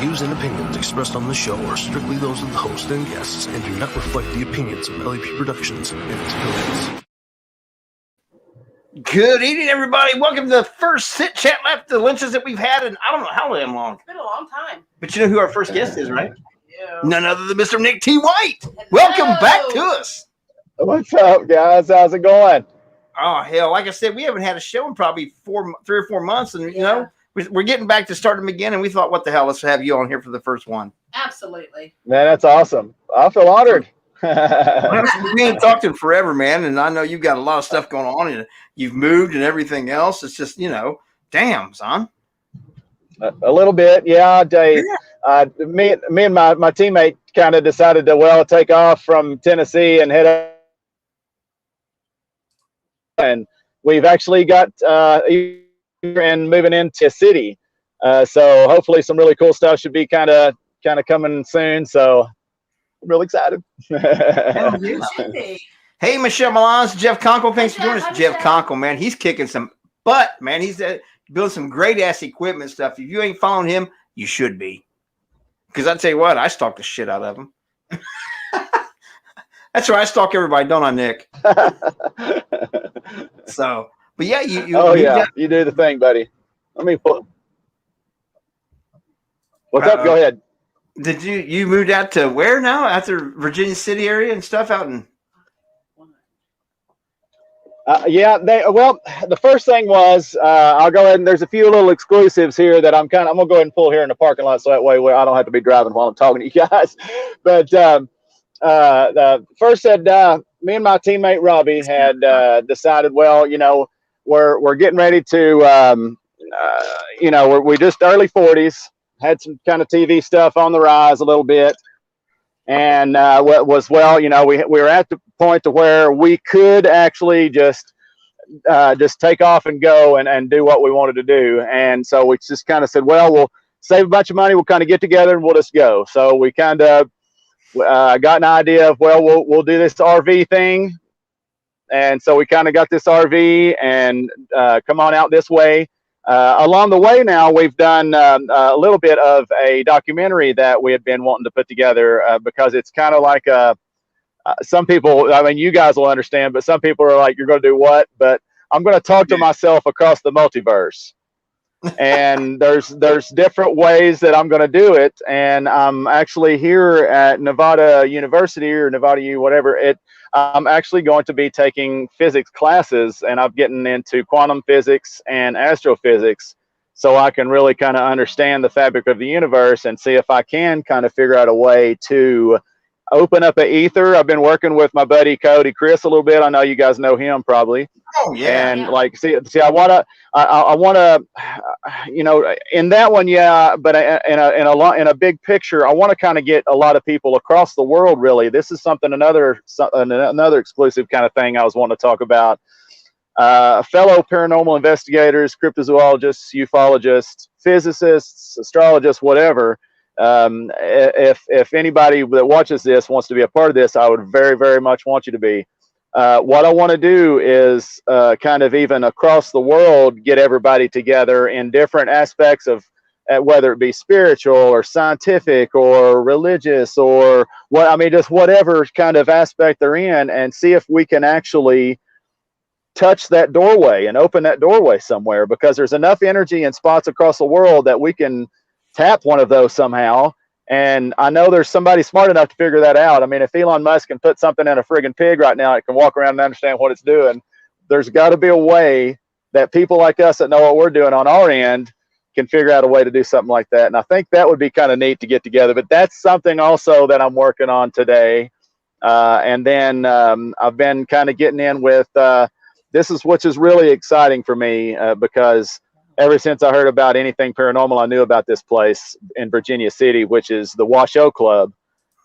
views and opinions expressed on the show are strictly those of the host and guests and do not reflect the opinions of LAP Productions and its affiliates. Good evening, everybody. Welcome to the first sit chat left the Lynches that we've had in I don't know how long. It's been a long time. But you know who our first guest is, right? Yeah. None other than Mr. Nick T. White. Welcome back to us. What's up, guys? How's it going? Oh, hell. Like I said, we haven't had a show in probably 3 or 4 months. And, you know, we're getting back to start them again. And we thought, what the hell? Let's have you on here for the first one. Absolutely. Man, that's awesome. I feel honored. We ain't talked in forever, man. And I know you've got a lot of stuff going on. And you've moved and everything else. It's just, you know, damn, son. A little bit, yeah. Me and my teammate kind of decided to, take off from Tennessee and head up. And we've actually got and moving into a city. So hopefully some really cool stuff should be kind of coming soon. So I'm really excited. Hey, Michelle Milans, Jeff Conkle. Thanks for joining us. Jeff Conkle, man. He's kicking some butt, man. He's building some great-ass equipment stuff. If you ain't following him, you should be. Because I tell you what, I stalk the shit out of him. That's right. I stalk everybody, don't I, Nick? So, but yeah, you you do the thing, buddy. Let me pull. What's up? Go ahead. Did you moved out to where now? After Virginia City area and stuff out in? The first thing was I'll go ahead and there's a few little exclusives here that I'm gonna go ahead and pull here in the parking lot so that way I don't have to be driving while I'm talking to you guys. But first said me and my teammate Robbie had decided, we're getting ready to we're just early 40s, had some kind of TV stuff on the rise a little bit. And we were at the point to where we could actually just take off and go and do what we wanted to do. And so we just kind of said, we'll save a bunch of money. We'll kind of get together and we'll just go. So we kind of got an idea of, we'll do this RV thing. And so we kind of got this RV and come on out this way. Along the way now, we've done a little bit of a documentary that we had been wanting to put together because it's kind of like some people, I mean, you guys will understand, but some people are like, you're going to do what? But I'm going to talk to myself across the multiverse. And there's different ways that I'm going to do it. And I'm actually here at Nevada University or Nevada U, whatever I'm actually going to be taking physics classes, and I'm getting into quantum physics and astrophysics so I can really kind of understand the fabric of the universe and see if I can kind of figure out a way to open up an ether. I've been working with my buddy Cody Chris a little bit. I know you guys know him probably. Oh yeah. And see, I want to, in that one, yeah. But in a big picture, I want to kind of get a lot of people across the world. Really, this is another exclusive kind of thing I was wanting to talk about. Fellow paranormal investigators, cryptozoologists, ufologists, physicists, astrologists, whatever. If anybody that watches this wants to be a part of this, I would very, very much want you to be. What I want to do is kind of even across the world, get everybody together in different aspects of whether it be spiritual or scientific or religious or just whatever kind of aspect they're in, and see if we can actually touch that doorway and open that doorway somewhere, because there's enough energy in spots across the world that we can tap one of those somehow. And I know there's somebody smart enough to figure that out. I mean, if Elon Musk can put something in a friggin' pig right now, it can walk around and understand what it's doing. There's got to be a way that people like us that know what we're doing on our end can figure out a way to do something like that. And I think that would be kind of neat to get together. But that's something also that I'm working on today. And then I've been kind of getting in with which is really exciting for me because ever since I heard about anything paranormal, I knew about this place in Virginia City, which is the Washoe Club.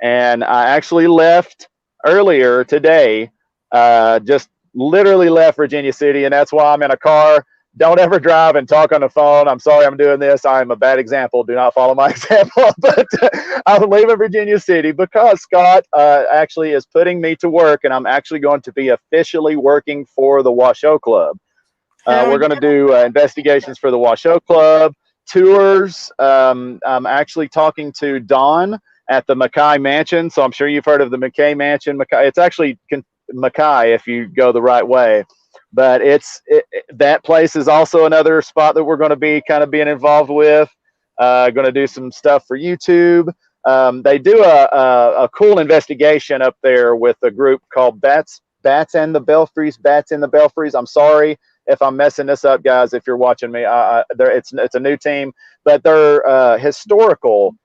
And I actually left earlier today, just literally left Virginia City. And that's why I'm in a car. Don't ever drive and talk on the phone. I'm sorry I'm doing this. I'm a bad example. Do not follow my example. But I'm leaving Virginia City because Scott actually is putting me to work, and I'm actually going to be officially working for the Washoe Club. We're going to do investigations for the Washoe Club. tours. I'm actually talking to Don at the Mackay Mansion. So I'm sure you've heard of the Mackay Mansion. It's actually Mackay if you go the right way. But that place is also another spot that we're going to be kind of being involved with. Going to do some stuff for YouTube. They do a cool investigation up there with a group called Bats and the Belfries. I'm sorry if I'm messing this up, guys. If you're watching me, it's a new team, but they're historical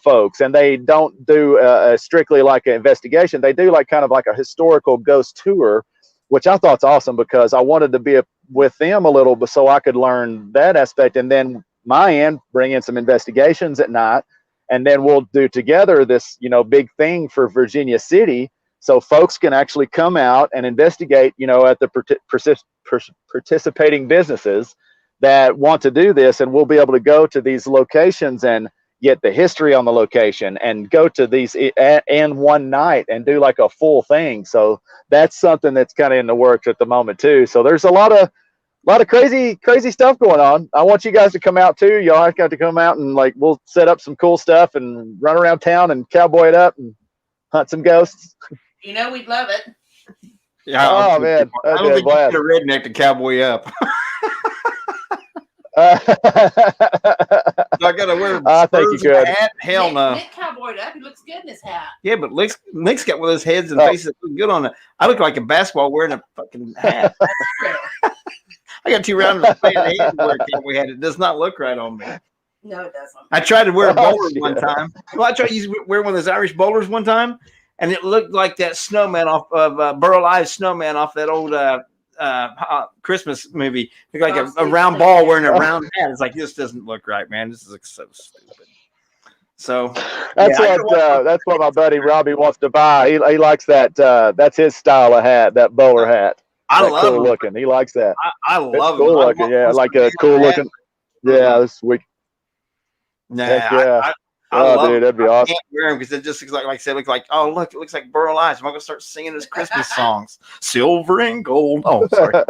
folks, and they don't do strictly like an investigation. They do like kind of like a historical ghost tour, which I thought's awesome because I wanted to be with them a little bit so I could learn that aspect, and then my end bring in some investigations at night, and then we'll do together this big thing for Virginia City, so folks can actually come out and investigate at the participating businesses that want to do this, and we'll be able to go to these locations and get the history on the location and go to these in one night and do like a full thing. So that's something that's kind of in the works at the moment too. So there's a lot of crazy stuff going on. I want you guys to come out too. Y'all have got to come out, and like we'll set up some cool stuff and run around town and cowboy it up and hunt some ghosts. We'd love it. Yeah. Oh man, I don't think you get a redneck to cowboy up. I gotta wear. I think you could. Hat? Hell no. Nick cowboyed up. He looks good in his hat. Yeah, but Nick's got one of those heads and faces that look good on it. I look like a basketball wearing a fucking hat. I got 2 rounds of head to wear a cowboy hat. It does not look right on me. No, it doesn't. I tried to wear a bowler one time. Well, I tried to wear one of those Irish bowlers one time, and it looked like that snowman off of Burl Ives snowman off that old Christmas movie. Looked like a round ball wearing a round hat. It's like, this doesn't look right, man. This looks so stupid. So that's what my buddy Robbie wants to buy. He likes that. That's his style of hat, that bowler hat. I love cool looking. He likes that. I love cool looking. Yeah, like a cool looking. Yeah, this week. Nah, yeah. I love dude, that'd be awesome. I can't wear them because it just looks like I said, look like, oh look, it looks like Burl Ives. I'm gonna start singing his Christmas songs, silver and gold. Oh, sorry,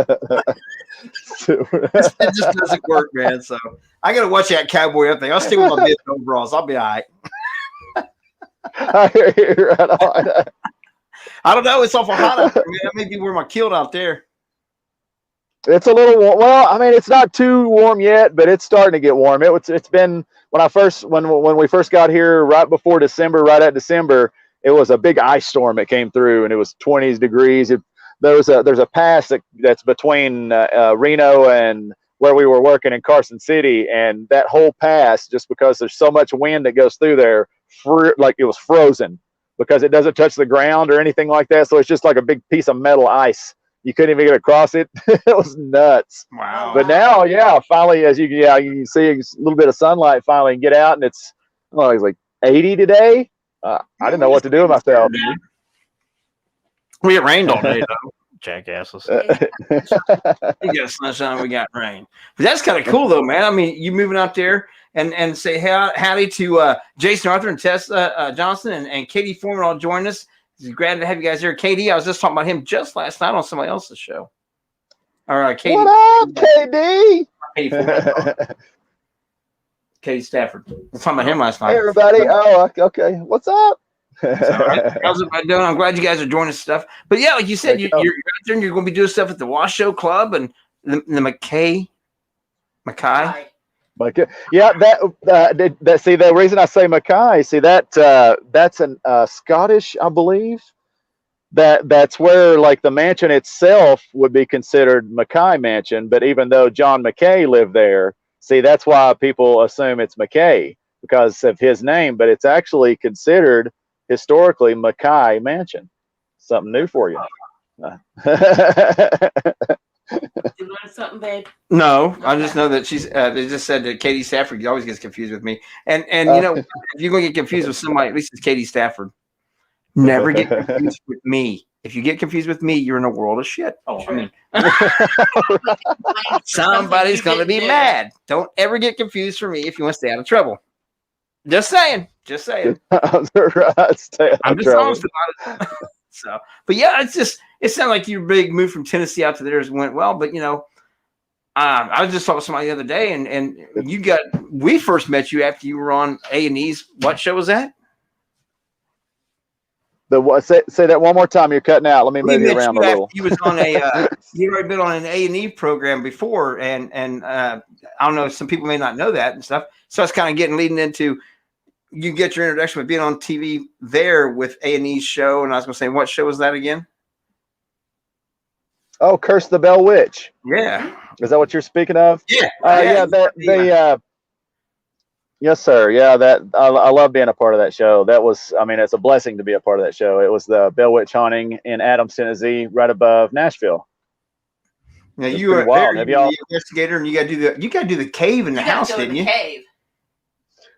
it just doesn't work, man. So I gotta watch that cowboy up thing. I'll stick with my mid overalls. I'll be all right. I hear you right on. I don't know. It's awful hot out there, man. I may be wearing my kilt out there. It's a little warm. Well, I mean, it's not too warm yet, but it's starting to get warm. It's been when we first got here right before December, right at December, it was a big ice storm that came through, and it was 20 degrees. There's a pass that's between Reno and where we were working in Carson City, and that whole pass, just because there's so much wind that goes through there, like it was frozen because it doesn't touch the ground or anything like that. So it's just like a big piece of metal ice. You couldn't even get across it. It was nuts. Wow. But now, yeah, finally, you can see a little bit of sunlight finally and get out, and it's like 80 today. I didn't know what to do with myself. We get rained all day, though. Jackasses. We got sunshine, we got rain. But that's kind of cool, though, man. I mean, you moving out there and say howdy to Jason Arthur and Tess Johnson and Katie Foreman all join us. It's glad to have you guys here. Katie, I was just talking about him just last night on somebody else's show. All right, Katie. What up, KD? Katie Foreman. Katie Stafford. I was talking about him last night. Hey, everybody. Oh, okay. What's up? How's everybody doing? I'm glad you guys are joining us stuff. But yeah, like you said, you're out there and you're going to be doing stuff at the Wash Show Club and the Mackay. Yeah, that see, the reason I say Mackay, see that's an Scottish, I believe. That's where like the mansion itself would be considered Mackay Mansion, but even though John Mackay lived there, see, that's why people assume it's Mackay because of his name, but it's actually considered historically Mackay Mansion. Something new for you. You learn something, babe? No, I just know that she's. They just said that Katie Stafford always gets confused with me, and you know, if you're going to get confused with somebody, at least it's Katie Stafford. Never get confused with me. If you get confused with me, you're in a world of shit. Oh, I mean, somebody's going to be mad. Don't ever get confused for me if you want to stay out of trouble. Just saying. Just saying. I'm just honest about it. So, but yeah, it sounded like your big move from Tennessee out to there went well. But you know, I was just talking to somebody the other day, and we first met you after you were on A&E's. What show was that? Say that one more time. You're cutting out. Let me move you around a little. You was on you'd already been on an A&E program before, and I don't know, some people may not know that and stuff. So it's kind of leading into, you get your introduction with being on TV there with A&E's show. And I was going to say, what show was that again? Oh, Curse the Bell Witch. Yeah. Is that what you're speaking of? Yeah. Yes, sir. Yeah, I love being a part of that show. It's a blessing to be a part of that show. It was the Bell Witch haunting in Adams, Tennessee, right above Nashville. Now you were wild. Have y'all investigator, and you got to do the cave in the house, didn't you? Cave.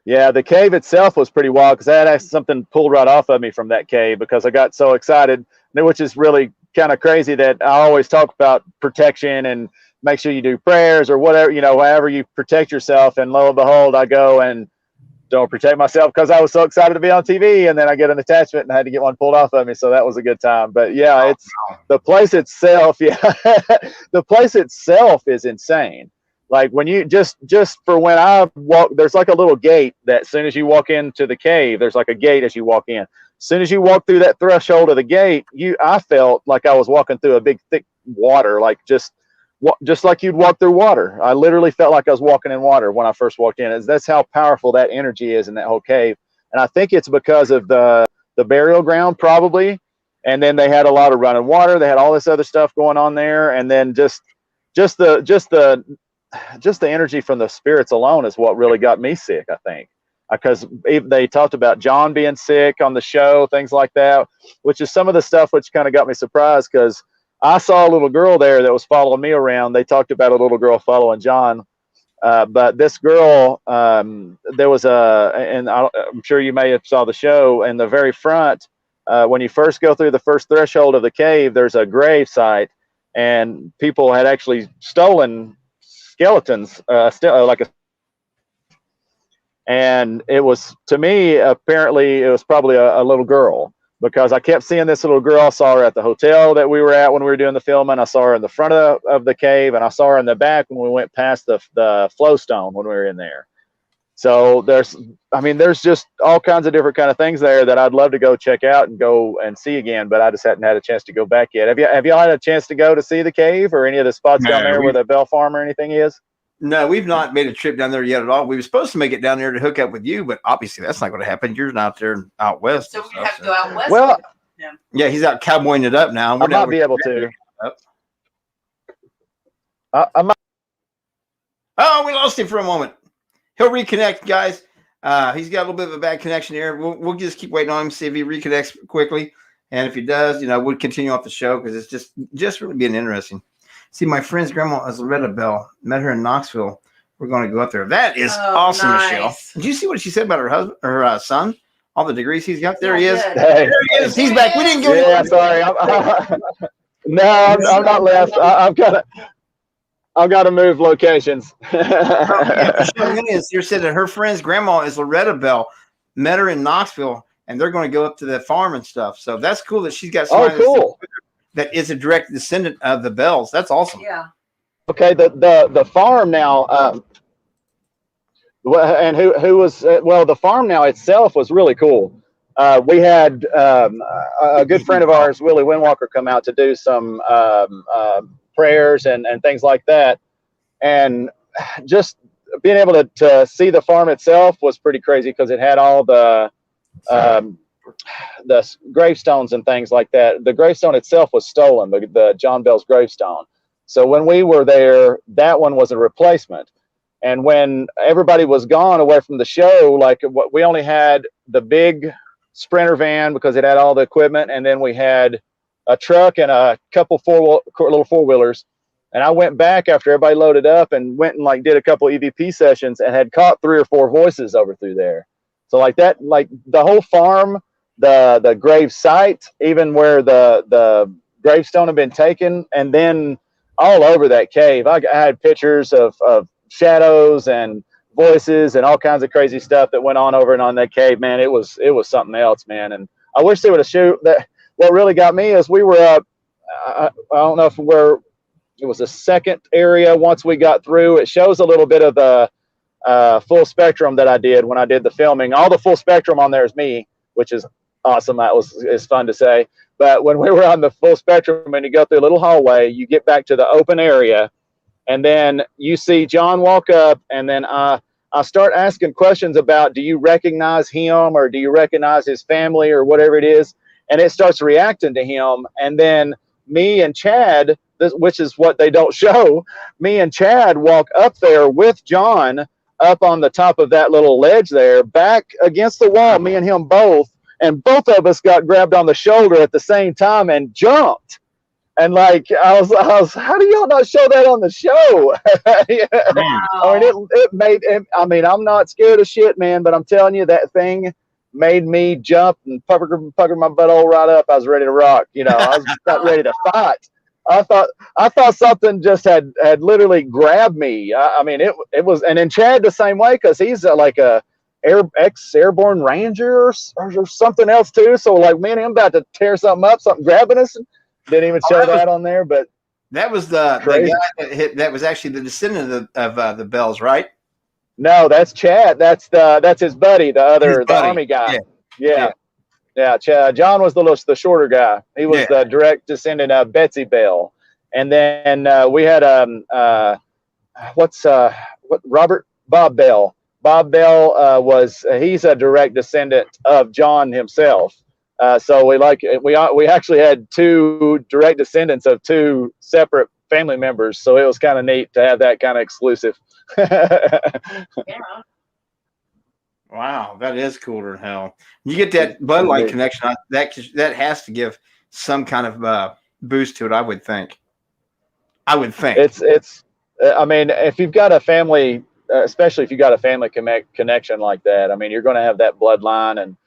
Yeah, the cave itself was pretty wild because I had something pulled right off of me from that cave because I got so excited, which is really kind of crazy that I always talk about protection and make sure you do prayers or whatever, however you protect yourself. And lo and behold, I go and don't protect myself because I was so excited to be on TV, and then I get an attachment and I had to get one pulled off of me. So that was a good time. But yeah, it's the place itself. Yeah, the place itself is insane. Like when you just for when I walk, there's like a little gate that as soon as you walk into the cave, there's like a gate as you walk in. As soon as you walk through that threshold of the gate, I felt like I was walking through a big thick water, like just like you'd walk through water. I literally felt like I was walking in water when I first walked in. That's how powerful that energy is in that whole cave. And I think it's because of the burial ground probably. And then they had a lot of running water. They had all this other stuff going on there. And then just the energy from the spirits alone is what really got me sick, I think. Because they talked about John being sick on the show, things like that, which is some of the stuff which kind of got me surprised because I saw a little girl there that was following me around. They talked about a little girl following John. But this girl, there was and I'm sure you may have saw the show in the very front. When you first go through the first threshold of the cave, there's a grave site, and people had actually stolen skeletons, and it was, to me, apparently it was probably a little girl, because I kept seeing this little girl. I saw her at the hotel that we were at when we were doing the filming. I saw her in the front of the cave, and I saw her in the back when we went past the flow stone when we were in there. So there's just all kinds of different kind of things there that I'd love to go check out and go and see again, but I just hadn't had a chance to go back yet. Have y'all had a chance to go to see the cave or any of the spots down there where the Bell Farm or anything is? No, we've not made a trip down there yet at all. We were supposed to make it down there to hook up with you, but obviously that's not going to happen. You're not there out west. So we have to go out west. Well, yeah, he's out cowboying it up now. I might be able to. I might. Oh, we lost him for a moment. He'll reconnect, guys. He's got a little bit of a bad connection here. We'll just keep waiting on him, see if he reconnects quickly. And if he does, we'll continue off the show because it's just really being interesting. See, my friend's grandma is Loretta Bell. Met her in Knoxville. We're going to go up there. That is awesome, nice. Michelle. Did you see what she said about her husband, her son? All the degrees he's got. There he is. Hey. There he is. He's back. We didn't get him. Sorry. I'm not left. I've got to move locations. Michelle Williams here said that her friend's grandma is Loretta Bell. Met her in Knoxville, and they're going to go up to the farm and stuff. So that's cool that she's got somebody cool. that is a direct descendant of the Bells. That's awesome. Yeah. Okay. The farm now. And who was the farm now itself was really cool. We had a good friend of ours, Willie Windwalker, come out to do some prayers and things like that, and just being able to see the farm itself was pretty crazy because it had all the gravestones and things like that. The gravestone itself was stolen, the John Bell's gravestone. So when we were there, that one was a replacement. And when everybody was gone away from the show, we only had the big Sprinter van because it had all the equipment, and then we had a truck and a couple little four-wheelers. And I went back after everybody loaded up and went and did a couple EVP sessions and had caught 3 or 4 voices over through there. So the whole farm, the grave site, even where the gravestone had been taken, and then all over that cave, I had pictures of shadows and voices and all kinds of crazy stuff that went on over and on that cave, man. It was something else, man. And I wish they would have shoot that. What really got me is we were up, I don't know if it was the second area. Once we got through, it shows a little bit of the full spectrum that I did when I did the filming. All the full spectrum on there is me, which is awesome. It's fun to say. But when we were on the full spectrum and you go through a little hallway, you get back to the open area, and then you see John walk up, and then I start asking questions about, do you recognize him, or do you recognize his family, or whatever it is, and it starts reacting to him. And then me and Chad, which is what they don't show, me and Chad walk up there with John up on the top of that little ledge there, back against the wall, me and him both. And both of us got grabbed on the shoulder at the same time and jumped. And like, I was, how do y'all not show that on the show? Yeah. I mean, it made, I mean, I'm not scared of shit, man, but I'm telling you, that thing made me jump and pucker my butt all right up. I was ready to rock. You know, I was not ready to fight. I thought something just had literally grabbed me. I mean, it was, and then Chad the same way, because he's like a ex-airborne ranger or something else too. So like, me and him about to tear something up, something grabbing us. And didn't even show that on there, but that was the guy that hit. That was actually the descendant of the Bells, right? No, that's Chad. That's his buddy, the Army guy. Yeah. Chad. John was the shorter guy. He was the direct descendant of Betsy Bell, and then we had Bob Bell. Bob Bell he's a direct descendant of John himself. So we actually had two direct descendants of two separate family members. So it was kind of neat to have that kind of exclusive. Wow, that is cooler than hell. You get that Bud Light connection. That has to give some kind of boost to it. I would think. It's. I mean, if you've got a family, especially if you got a family connection like that, I mean, you're going to have that bloodline and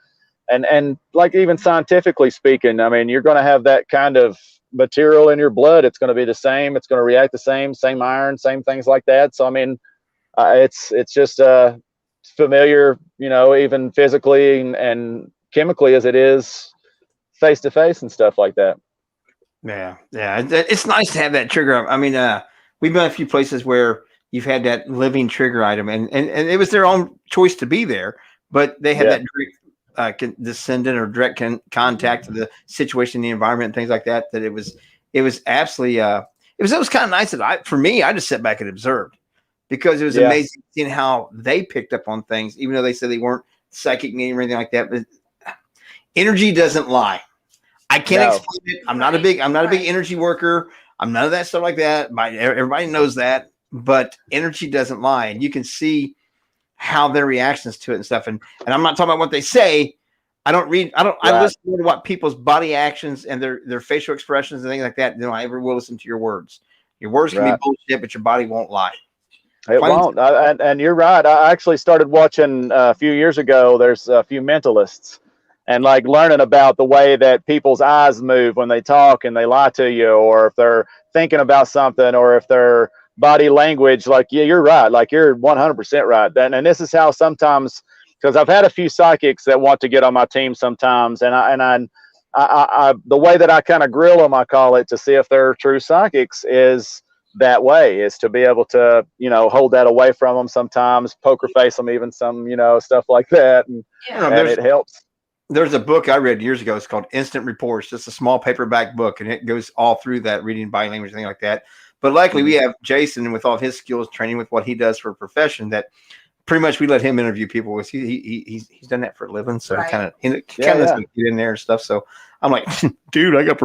like, even scientifically speaking, I mean, you're going to have that kind of material in your blood. It's going to be the same. It's going to react the same iron, same things like that. So, I mean, it's just familiar, you know, even physically and chemically as it is face to face and stuff like that. Yeah. It's nice to have that trigger. I mean, we've been a few places where you've had that living trigger item, and it was their own choice to be there, but they had that direct descendant or direct contact to the situation, the environment, and things like that. That it was absolutely it was kind of nice that I just sat back and observed, because it was amazing seeing how they picked up on things, even though they said they weren't psychic medium or anything like that. But energy doesn't lie. I can't explain it. I'm not a big energy worker. I'm none of that stuff like that. Everybody knows that, but energy doesn't lie, and you can see how their reactions to it and stuff. And I'm not talking about what they say. I listen to what people's body actions and their facial expressions and things like that. I ever will listen to your words. Your words can be bullshit, but your body won't lie. It won't. And you're right. I actually started watching a few years ago. There's a few mentalists, and like learning about the way that people's eyes move when they talk and they lie to you, or if they're thinking about something, or if they're body language. Like, yeah, you're right. Like, you're 100% right. And this is how sometimes, because I've had a few psychics that want to get on my team sometimes, and I the way that I kind of grill them, I call it, to see if they're true psychics, is that way, is to be able to, you know, hold that away from them sometimes, poker face them, even some, you know, stuff like that, and it helps. There's a book I read years ago. It's called Instant Reports. Just a small paperback book, and it goes all through that, reading body language and things like that. But luckily, we have Jason with all of his skills, training with what he does for a profession, that pretty much we let him interview people with. He's done that for a living, so he kind of get in there and stuff. So I'm like, dude, I got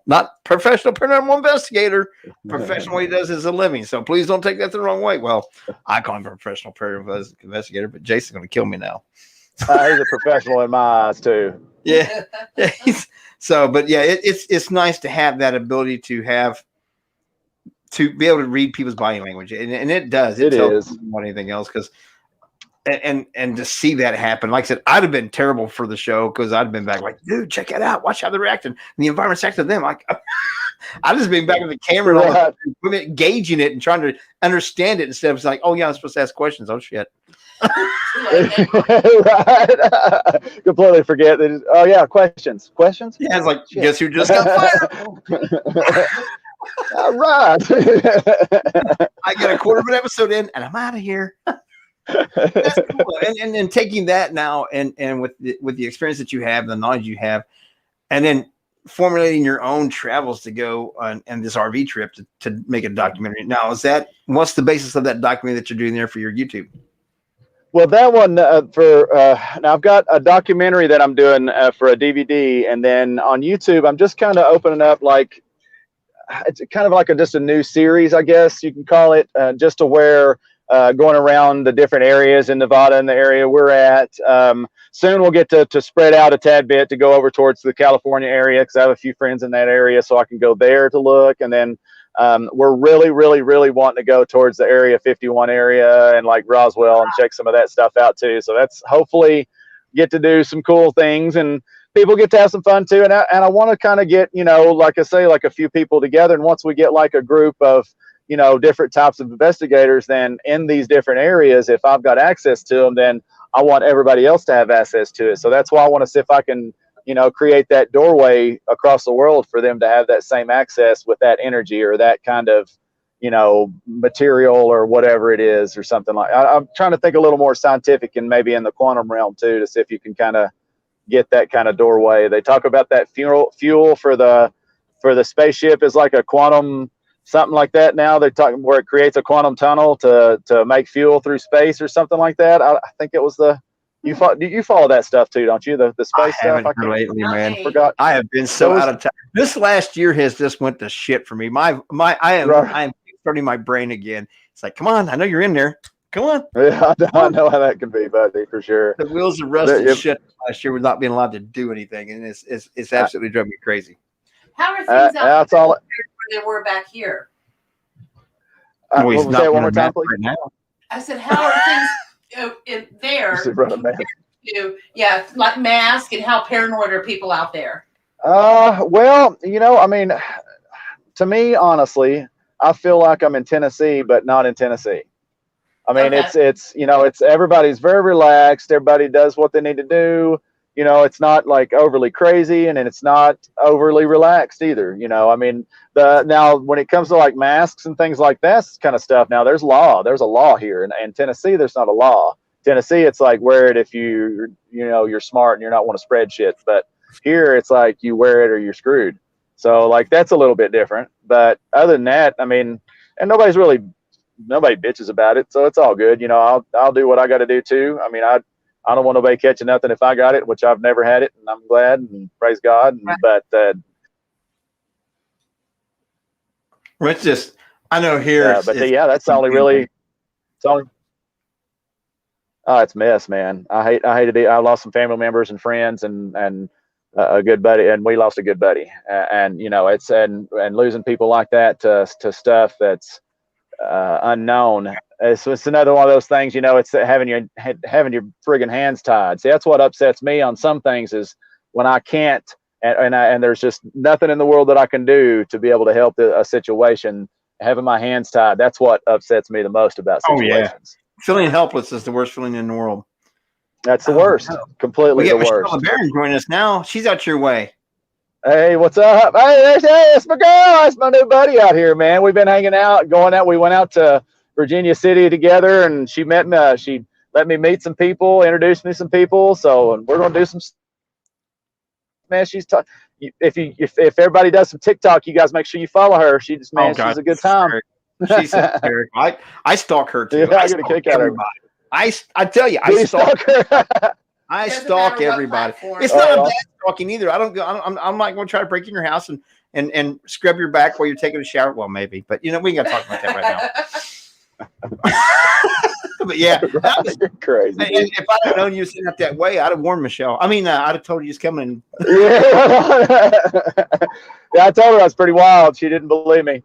not professional paranormal investigator. Professional, what he does is a living. So please don't take that the wrong way. Well, I call him a professional paranormal investigator, but Jason's going to kill me now. He's a professional in my eyes too. Yeah. It's nice to have that ability to be able to read people's body language, and it does. It tells more than anything else, because and to see that happen, like I said, I'd have been terrible for the show, because I'd have been back like, dude, check it out, watch how they're reacting, and the environment's acting to them. Like, I'd just been back with the camera, and gauging it and trying to understand it, instead of like, oh yeah, I'm supposed to ask questions. Oh shit. Right. Completely forget that. Oh yeah, questions. Yeah, it's like, guess who just got fired? All right. I got a quarter of an episode in, and I'm out of here. That's cool. And taking that now, and with the experience that you have, the knowledge you have, and then formulating your own travels to go on this RV trip to make a documentary. Now, what's the basis of that documentary that you're doing there for your YouTube? Well, that one now I've got a documentary that I'm doing for a DVD, and then on YouTube I'm just kind of opening up it's kind of like just a new series, I guess you can call it, just to where going around the different areas in Nevada and the area we're at. Soon we'll get to spread out a tad bit to go over towards the California area because I have a few friends in that area, so I can go there to look. And then we're really, really, really wanting to go towards the Area 51 area and like Roswell and check some of that stuff out too. So that's hopefully get to do some cool things and people get to have some fun too. And I want to kind of get, like I say, like a few people together. And once we get like a group of, different types of investigators, then in these different areas, if I've got access to them, then I want everybody else to have access to it. So that's why I want to see if I can, create that doorway across the world for them to have that same access with that energy or that kind of, material or whatever it is or something like. I'm trying to think a little more scientific and maybe in the quantum realm too, to see if you can kind of get that kind of doorway. They talk about that fuel for the spaceship is like a quantum something like that. Now they're talking where it creates a quantum tunnel to make fuel through space or something like that. I think it was you follow that stuff too, don't you? The space stuff. I lately, man. Forgot. I have been so out of time. This last year has just went to shit for me. I am starting my brain again. It's like, come on, I know you're in there. Come on. Yeah, I know how that can be, buddy, for sure. The wheels are rusted shit last year with not being allowed to do anything, and it's absolutely driving me crazy. How are things out there where they were back here? He's not say it one more time, please. Right now. I said, how are things in there? Yeah, like mask and how paranoid are people out there? Well, I mean, to me, honestly, I feel like I'm in Tennessee, but not in Tennessee. I mean, it's everybody's very relaxed. Everybody does what they need to do. It's not like overly crazy and it's not overly relaxed either. I mean, now when it comes to like masks and things like that kind of stuff, now there's a law here in Tennessee. There's not a law. Tennessee, it's like wear it if you're smart and you're not want to spread shit. But here it's like you wear it or you're screwed. So like, that's a little bit different, but other than that, I mean, and nobody bitches about it. So it's all good. I'll do what I got to do too. I mean, I don't want nobody catching nothing if I got it, which I've never had it, and I'm glad and praise God. Right. But it's just, I know here. That's only really. It's only. Oh, it's a mess, man. I hated it. I lost some family members and friends, and a good buddy, and we lost a good buddy. And it's and losing people like that to stuff that's unknown. It's another one of those things, it's having your friggin' hands tied. See, that's what upsets me on some things is when I can't, and there's just nothing in the world that I can do to be able to help a situation. Having my hands tied, that's what upsets me the most about situations. Feeling helpless is the worst feeling in the world. That's the worst. No. Completely the worst. Michelle LeBaron joining us now. She's out your way. Hey, what's up? Hey, that's my girl. That's my new buddy out here, man. We've been hanging out, going out. We went out to Virginia City together, and she met me. She let me meet some people, introduced me to some people. So we're gonna do some. Man, she's if everybody does some TikTok, you guys make sure you follow her. She's a good time. She's hysterical. I stalk her too. Yeah, I get a kick out of everybody. I tell you, I stalk her. I stalk everybody. It's not a bad stalking either. I'm not going to try to break in your house and scrub your back while you're taking a shower. Well, maybe, but we ain't got to talk about that right now. But yeah, you're crazy. And if I'd have known you was up that way, I'd have warned Michelle. I mean, I'd have told you just coming. Yeah, I told her I was pretty wild. She didn't believe me.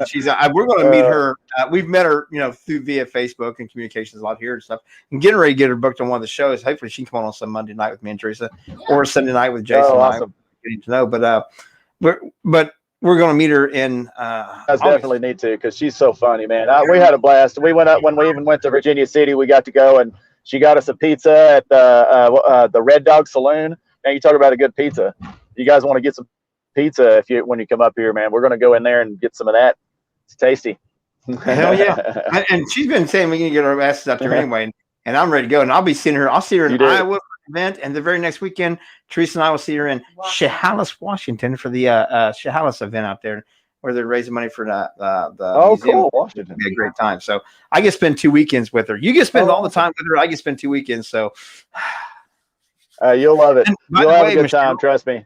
She's. We're going to meet her. We've met her, through via Facebook and communications a lot here and stuff. And getting ready to get her booked on one of the shows. Hopefully, she can come on some Monday night with me and Teresa, or Sunday night with Jason. Oh, awesome. Getting to know, but we're going to meet her in. I definitely need to because she's so funny, man. We had a blast. We went up when we even went to Virginia City. We got to go and she got us a pizza at the Red Dog Saloon. Man, you talk about a good pizza. You guys want to get some pizza when you come up here, man. We're gonna go in there and get some of that. It's tasty. Hell yeah! And she's been saying we can get our asses up there anyway, and I'm ready to go. And I'll be seeing her. I'll see her in Iowa for an event, and the very next weekend, Teresa and I will see her in Chehalis, Washington, for the Chehalis event out there, where they're raising money for the museum. Cool, Washington. It'll be a great time. So I get to spend 2 weekends with her. You get to spend all the time with her. I get to spend 2 weekends. So you'll love it. You'll have a good time. Trust me.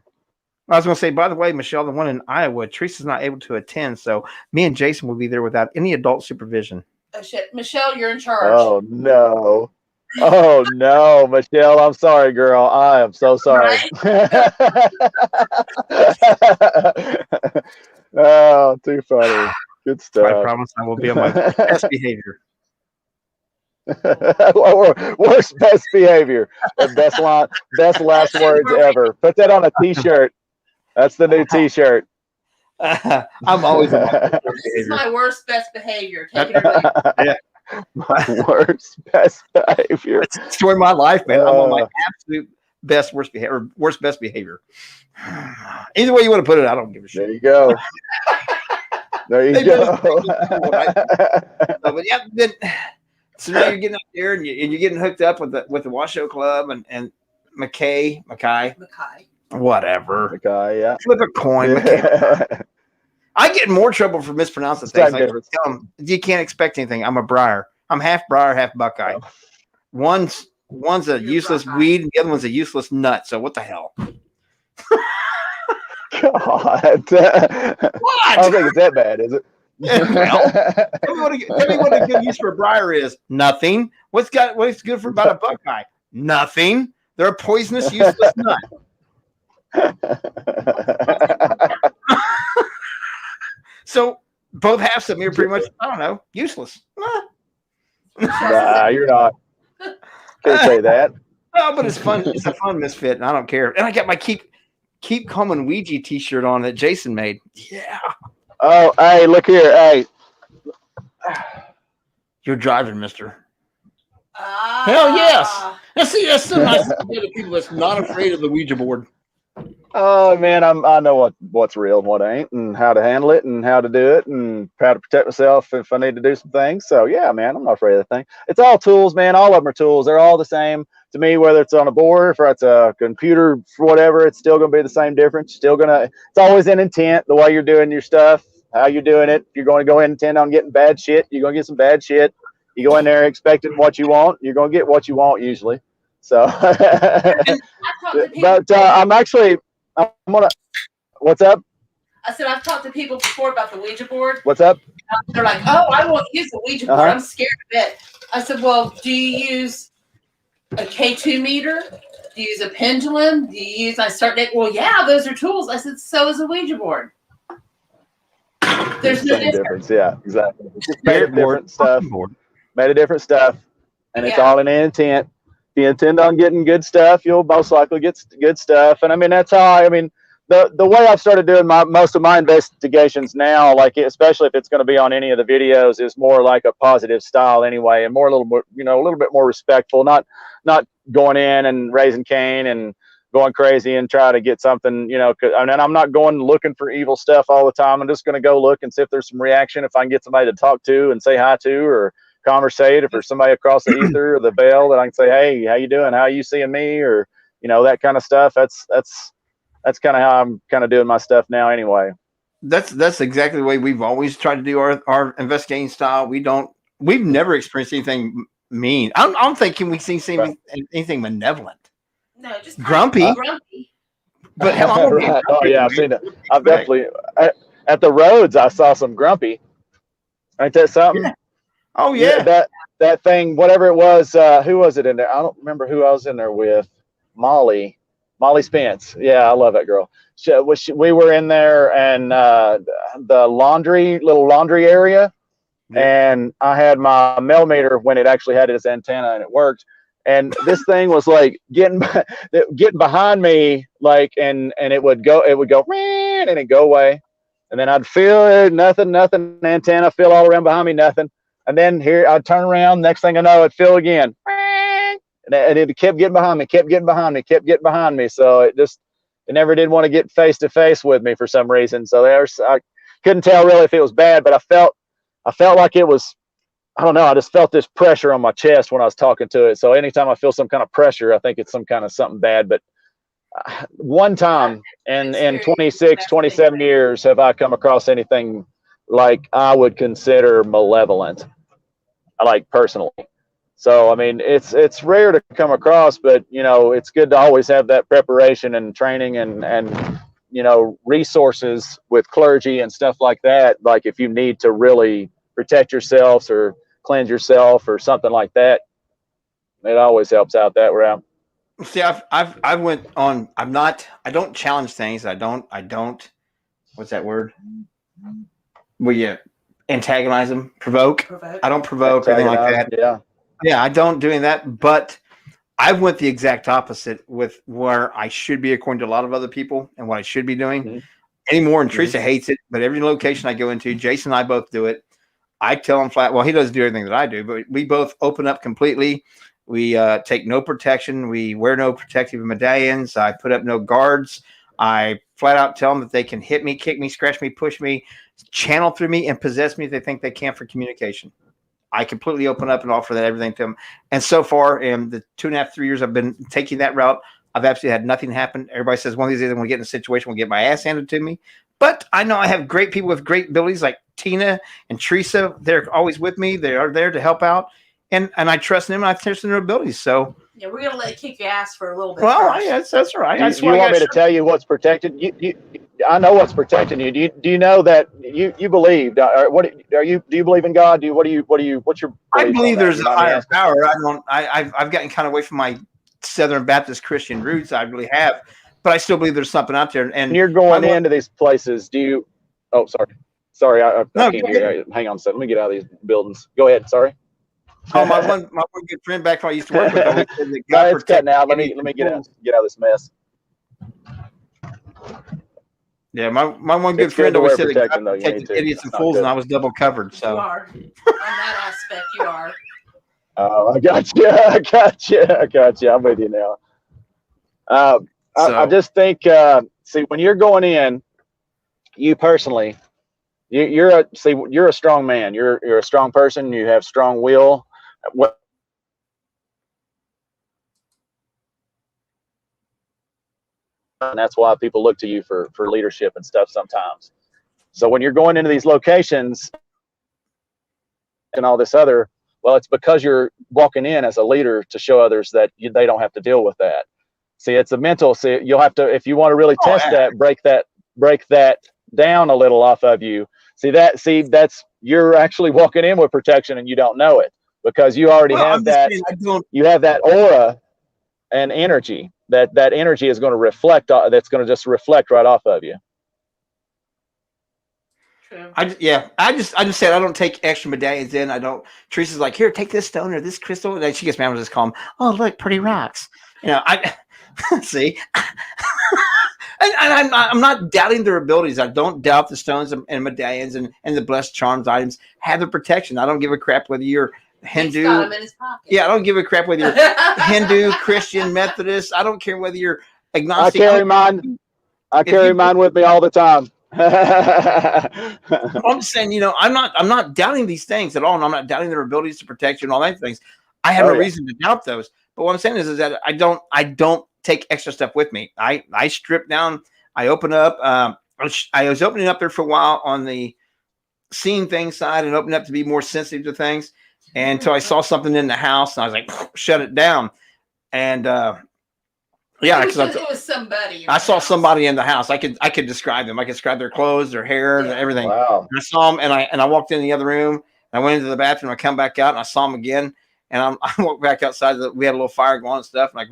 I was going to say, by the way, Michelle, the one in Iowa, Teresa's not able to attend, so me and Jason will be there without any adult supervision. Oh shit, Michelle, you're in charge. Oh no, Michelle, I'm sorry, girl. I am so sorry. Oh, too funny. Good stuff. I promise I will be on my best behavior. Worst best behavior. Best last words ever. Put that on a T-shirt. That's the new T-shirt. I'm always on my best This is my worst best behavior. Take it away. My worst best behavior. That's the story of my life, man. I'm on my absolute best worst behavior, worst best behavior. Either way you want to put it, I don't give a shit. There you go. There you go. But yeah, then, so now you're getting up there and you're getting hooked up with the Washoe Club and Mackay, whatever. Mackay, yeah. Flip a coin. Yeah. I get in more trouble for mispronouncing things. Like, tell them, you can't expect anything. I'm a Briar. I'm half Briar, half Buckeye. One's a useless weed, and the other one's a useless nut. So what the hell? God. What? I don't think it's that bad, is it? Well, tell me what a good use for a Briar is. Nothing. What's good for about a Buckeye? Nothing. They're a poisonous, useless nut. So both halves of me are pretty much, I don't know, useless. Nah, you're not. Can't say that. Oh, but it's fun. It's a fun misfit, and I don't care. And I got my keep coming Ouija T-shirt on that Jason made. Yeah. Oh, hey, look here. Hey. You're driving, mister. Hell yes. That's so nice to be the people that's not afraid of the Ouija board. Oh man, I know what's real and what ain't, and how to handle it, and how to do it, and how to protect myself if I need to do some things. So yeah, man, I'm not afraid of that thing. It's all tools, man. All of them are tools. They're all the same to me, whether it's on a board, or it's a computer, for whatever. It's still gonna be the same difference. It's always an intent, the way you're doing your stuff, how you're doing it. If you're going to go in intent on getting bad shit, you're gonna get some bad shit. You go in there expecting what you want, you're gonna get what you want usually. So, but I'm gonna. What's up? I said I've talked to people before about the Ouija board. What's up? They're like, "Oh, I won't use the Ouija board. I'm scared of it." I said, "Well, do you use a K2 meter? Do you use a pendulum? Do you use?" I started. Well, yeah, those are tools. I said, "So is a Ouija board." There's no difference. Yeah, exactly. Made of different stuff. Made of different stuff, and it's all in intent. If you intend on getting good stuff, you'll most likely get good stuff. And I mean, that's how the way I've started doing most of my investigations now, like especially if it's going to be on any of the videos, is more like a positive style anyway, and a little bit more respectful, not going in and raising Cain and going crazy and try to get something, and I'm not going looking for evil stuff all the time. I'm just going to go look and see if there's some reaction, if I can get somebody to talk to and say hi to, or conversate, if there's somebody across the ether or the veil that I can say, "Hey, how you doing? How are you seeing me?" Or that kind of stuff. That's kind of how I'm kind of doing my stuff now anyway. That's exactly the way we've always tried to do our investigating style. We've never experienced anything mean. I'm thinking we've seen anything malevolent. No, just grumpy. But hell, I'm right. Oh yeah, I've seen it. I've definitely at the roads I saw some grumpy. Ain't that something? Yeah. Oh yeah. That thing, whatever it was, who was it in there? I don't remember who I was in there with. Molly Spence. Yeah, I love that girl. We were in there, and the little laundry area, and I had my millimeter when it actually had its antenna and it worked. And this thing was like getting behind me, like, and it would go, and it'd go away, and then I'd feel it, nothing, antenna, feel all around behind me, nothing. And then here I'd turn around, next thing I know, it'd feel again. And it kept getting behind me. So it never did want to get face to face with me for some reason. So I couldn't tell really if it was bad, but I felt like it was, I don't know. I just felt this pressure on my chest when I was talking to it. So anytime I feel some kind of pressure, I think it's some kind of something bad. But one time in 26, 27 years have I come across anything like I would consider malevolent, like personally. So, I mean, it's rare to come across, but, you know, it's good to always have that preparation and training and you know, resources with clergy and stuff like that. Like if you need to really protect yourselves or cleanse yourself or something like that, it always helps out that route. See, I went on. I don't challenge things. I don't. What's that word? Well, yeah, antagonize them, provoke. I don't provoke or anything like that. Yeah. Yeah, I don't doing that. But I went the exact opposite with where I should be according to a lot of other people and what I should be doing. Mm-hmm. Anymore, and Teresa hates it, but every location I go into, Jason and I both do it. I tell him flat. Well, he doesn't do everything that I do, but we both open up completely. We take no protection. We wear no protective medallions. I put up no guards. I flat out tell them that they can hit me, kick me, scratch me, push me, channel through me, and possess me if they think they can for communication. I completely open up and offer that everything to them. And so far, in the 2.5, 3 years I've been taking that route, I've absolutely had nothing happen. Everybody says one of these days I'm going to get in a situation, will get my ass handed to me. But I know I have great people with great abilities like Tina and Teresa. They're always with me. They are there to help out. And I trust them, and I trust in their abilities. So yeah, we're gonna let you kick your ass for a little bit. Well, first. that's right. You want me to tell you what's protected? I know what's protecting you. Do you know that you believe? Do you believe in God? What's your? I believe there's a higher power. I've gotten kind of away from my Southern Baptist Christian roots. I really have, but I still believe there's something out there. And you're going into these places. Do you? Oh, sorry. I can't hear you. Hang on a second. Let me get out of these buildings. Go ahead. Sorry. Oh, my one good friend back when I used to work with him. It's cutting out. Let me get out of this mess. Yeah, my one good friend always said that God protected idiots and fools, and I was double covered. So you are on that aspect. You are. Oh, I got you. I'm with you now. I just think, see, when you're going in, you personally, you're a strong man. You're a strong person. You have strong will. And that's why people look to you for leadership and stuff sometimes. So when you're going into these locations and all this other, well, it's because you're walking in as a leader to show others that they don't have to deal with that. See, it's a mental. See, you'll have to, if you want to really test that, break that down a little off of you. That's you're actually walking in with protection and you don't know it because you already have that. You have that aura and energy. That energy is going to reflect. That's going to just reflect right off of you. True. I just said I don't take extra medallions in. I don't. Teresa's like, here, take this stone or this crystal, and she gets mad when I just call them. Oh, look, pretty rocks. You know, I see. And I'm not doubting their abilities. I don't doubt the stones and medallions and the blessed charms items have the protection. I don't give a crap whether you're Hindu. He's got 'em in his pocket. Yeah, I don't give a crap whether you're Hindu, Christian, Methodist. I don't care whether you're agnostic. I carry mine with me all the time. I'm just saying, you know, I'm not doubting these things at all, and I'm not doubting their abilities to protect you and all that things. I have no reason to doubt those. But what I'm saying is that I don't take extra stuff with me. I strip down. I open up. I was opening up there for a while on the seeing things side and opening up to be more sensitive to things. And until I saw something in the house, and I was like, shut it down. And because it was somebody. I saw somebody in the house. I could describe them. I could describe their clothes, their hair, and everything. Wow. And I saw them, and I walked in the other room. And I went into the bathroom. I come back out, and I saw them again. And I walked back outside. We had a little fire going and stuff. And I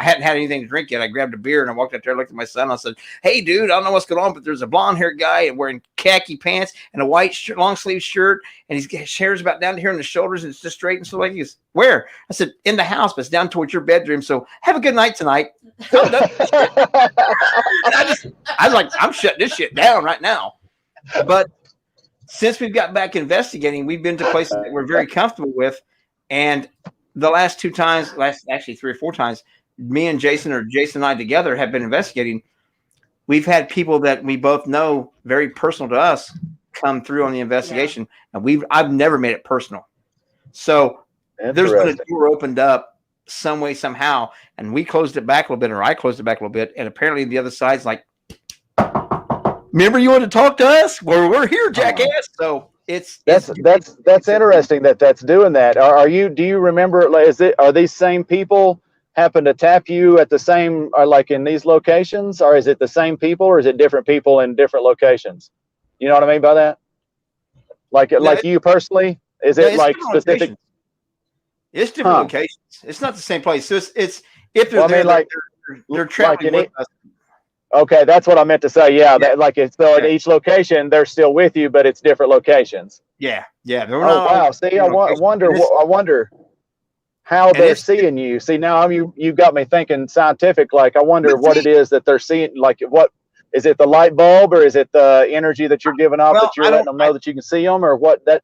hadn't had anything to drink yet. I grabbed a beer and I walked out there, looked at my son. And I said, hey, dude, I don't know what's going on, but there's a blonde haired guy wearing khaki pants and a white long sleeve shirt. And his hair's about down here on the shoulders and it's just straight. And so like, he goes, where? I said, in the house, but it's down towards your bedroom. So have a good night tonight. I was like, I'm shutting this shit down right now. But since we've got back investigating, we've been to places that we're very comfortable with. And the last 2 times, actually 3 or 4 times, me and Jason or Jason and I together have been investigating. we've had people that we both know very personal to us come through on the investigation, and I've never made it personal. So there's been a door opened up some way, somehow, and we closed it back a little bit, or I closed it back a little bit, and apparently the other side's like, remember you want to talk to us? Well, we're here, jackass. So that's interesting that's doing that. Do you remember, are these same people happen to tap you at the same, or like in these locations, or is it the same people, or is it different people in different locations? You know what I mean by that? Like you personally, is it like specific? Locations. It's different locations. It's not the same place. So it's if they're there, like they're traveling with us. Okay, that's what I meant to say. Yeah, that like it's so at each location they're still with you, but it's different locations. Yeah. Wow. See, I wonder how they're seeing you. See, now you got me thinking scientific. Like, I wonder what it is that they're seeing. Like, what is it? The light bulb, or is it the energy that you're giving off that you're letting them know that you can see them, or what? That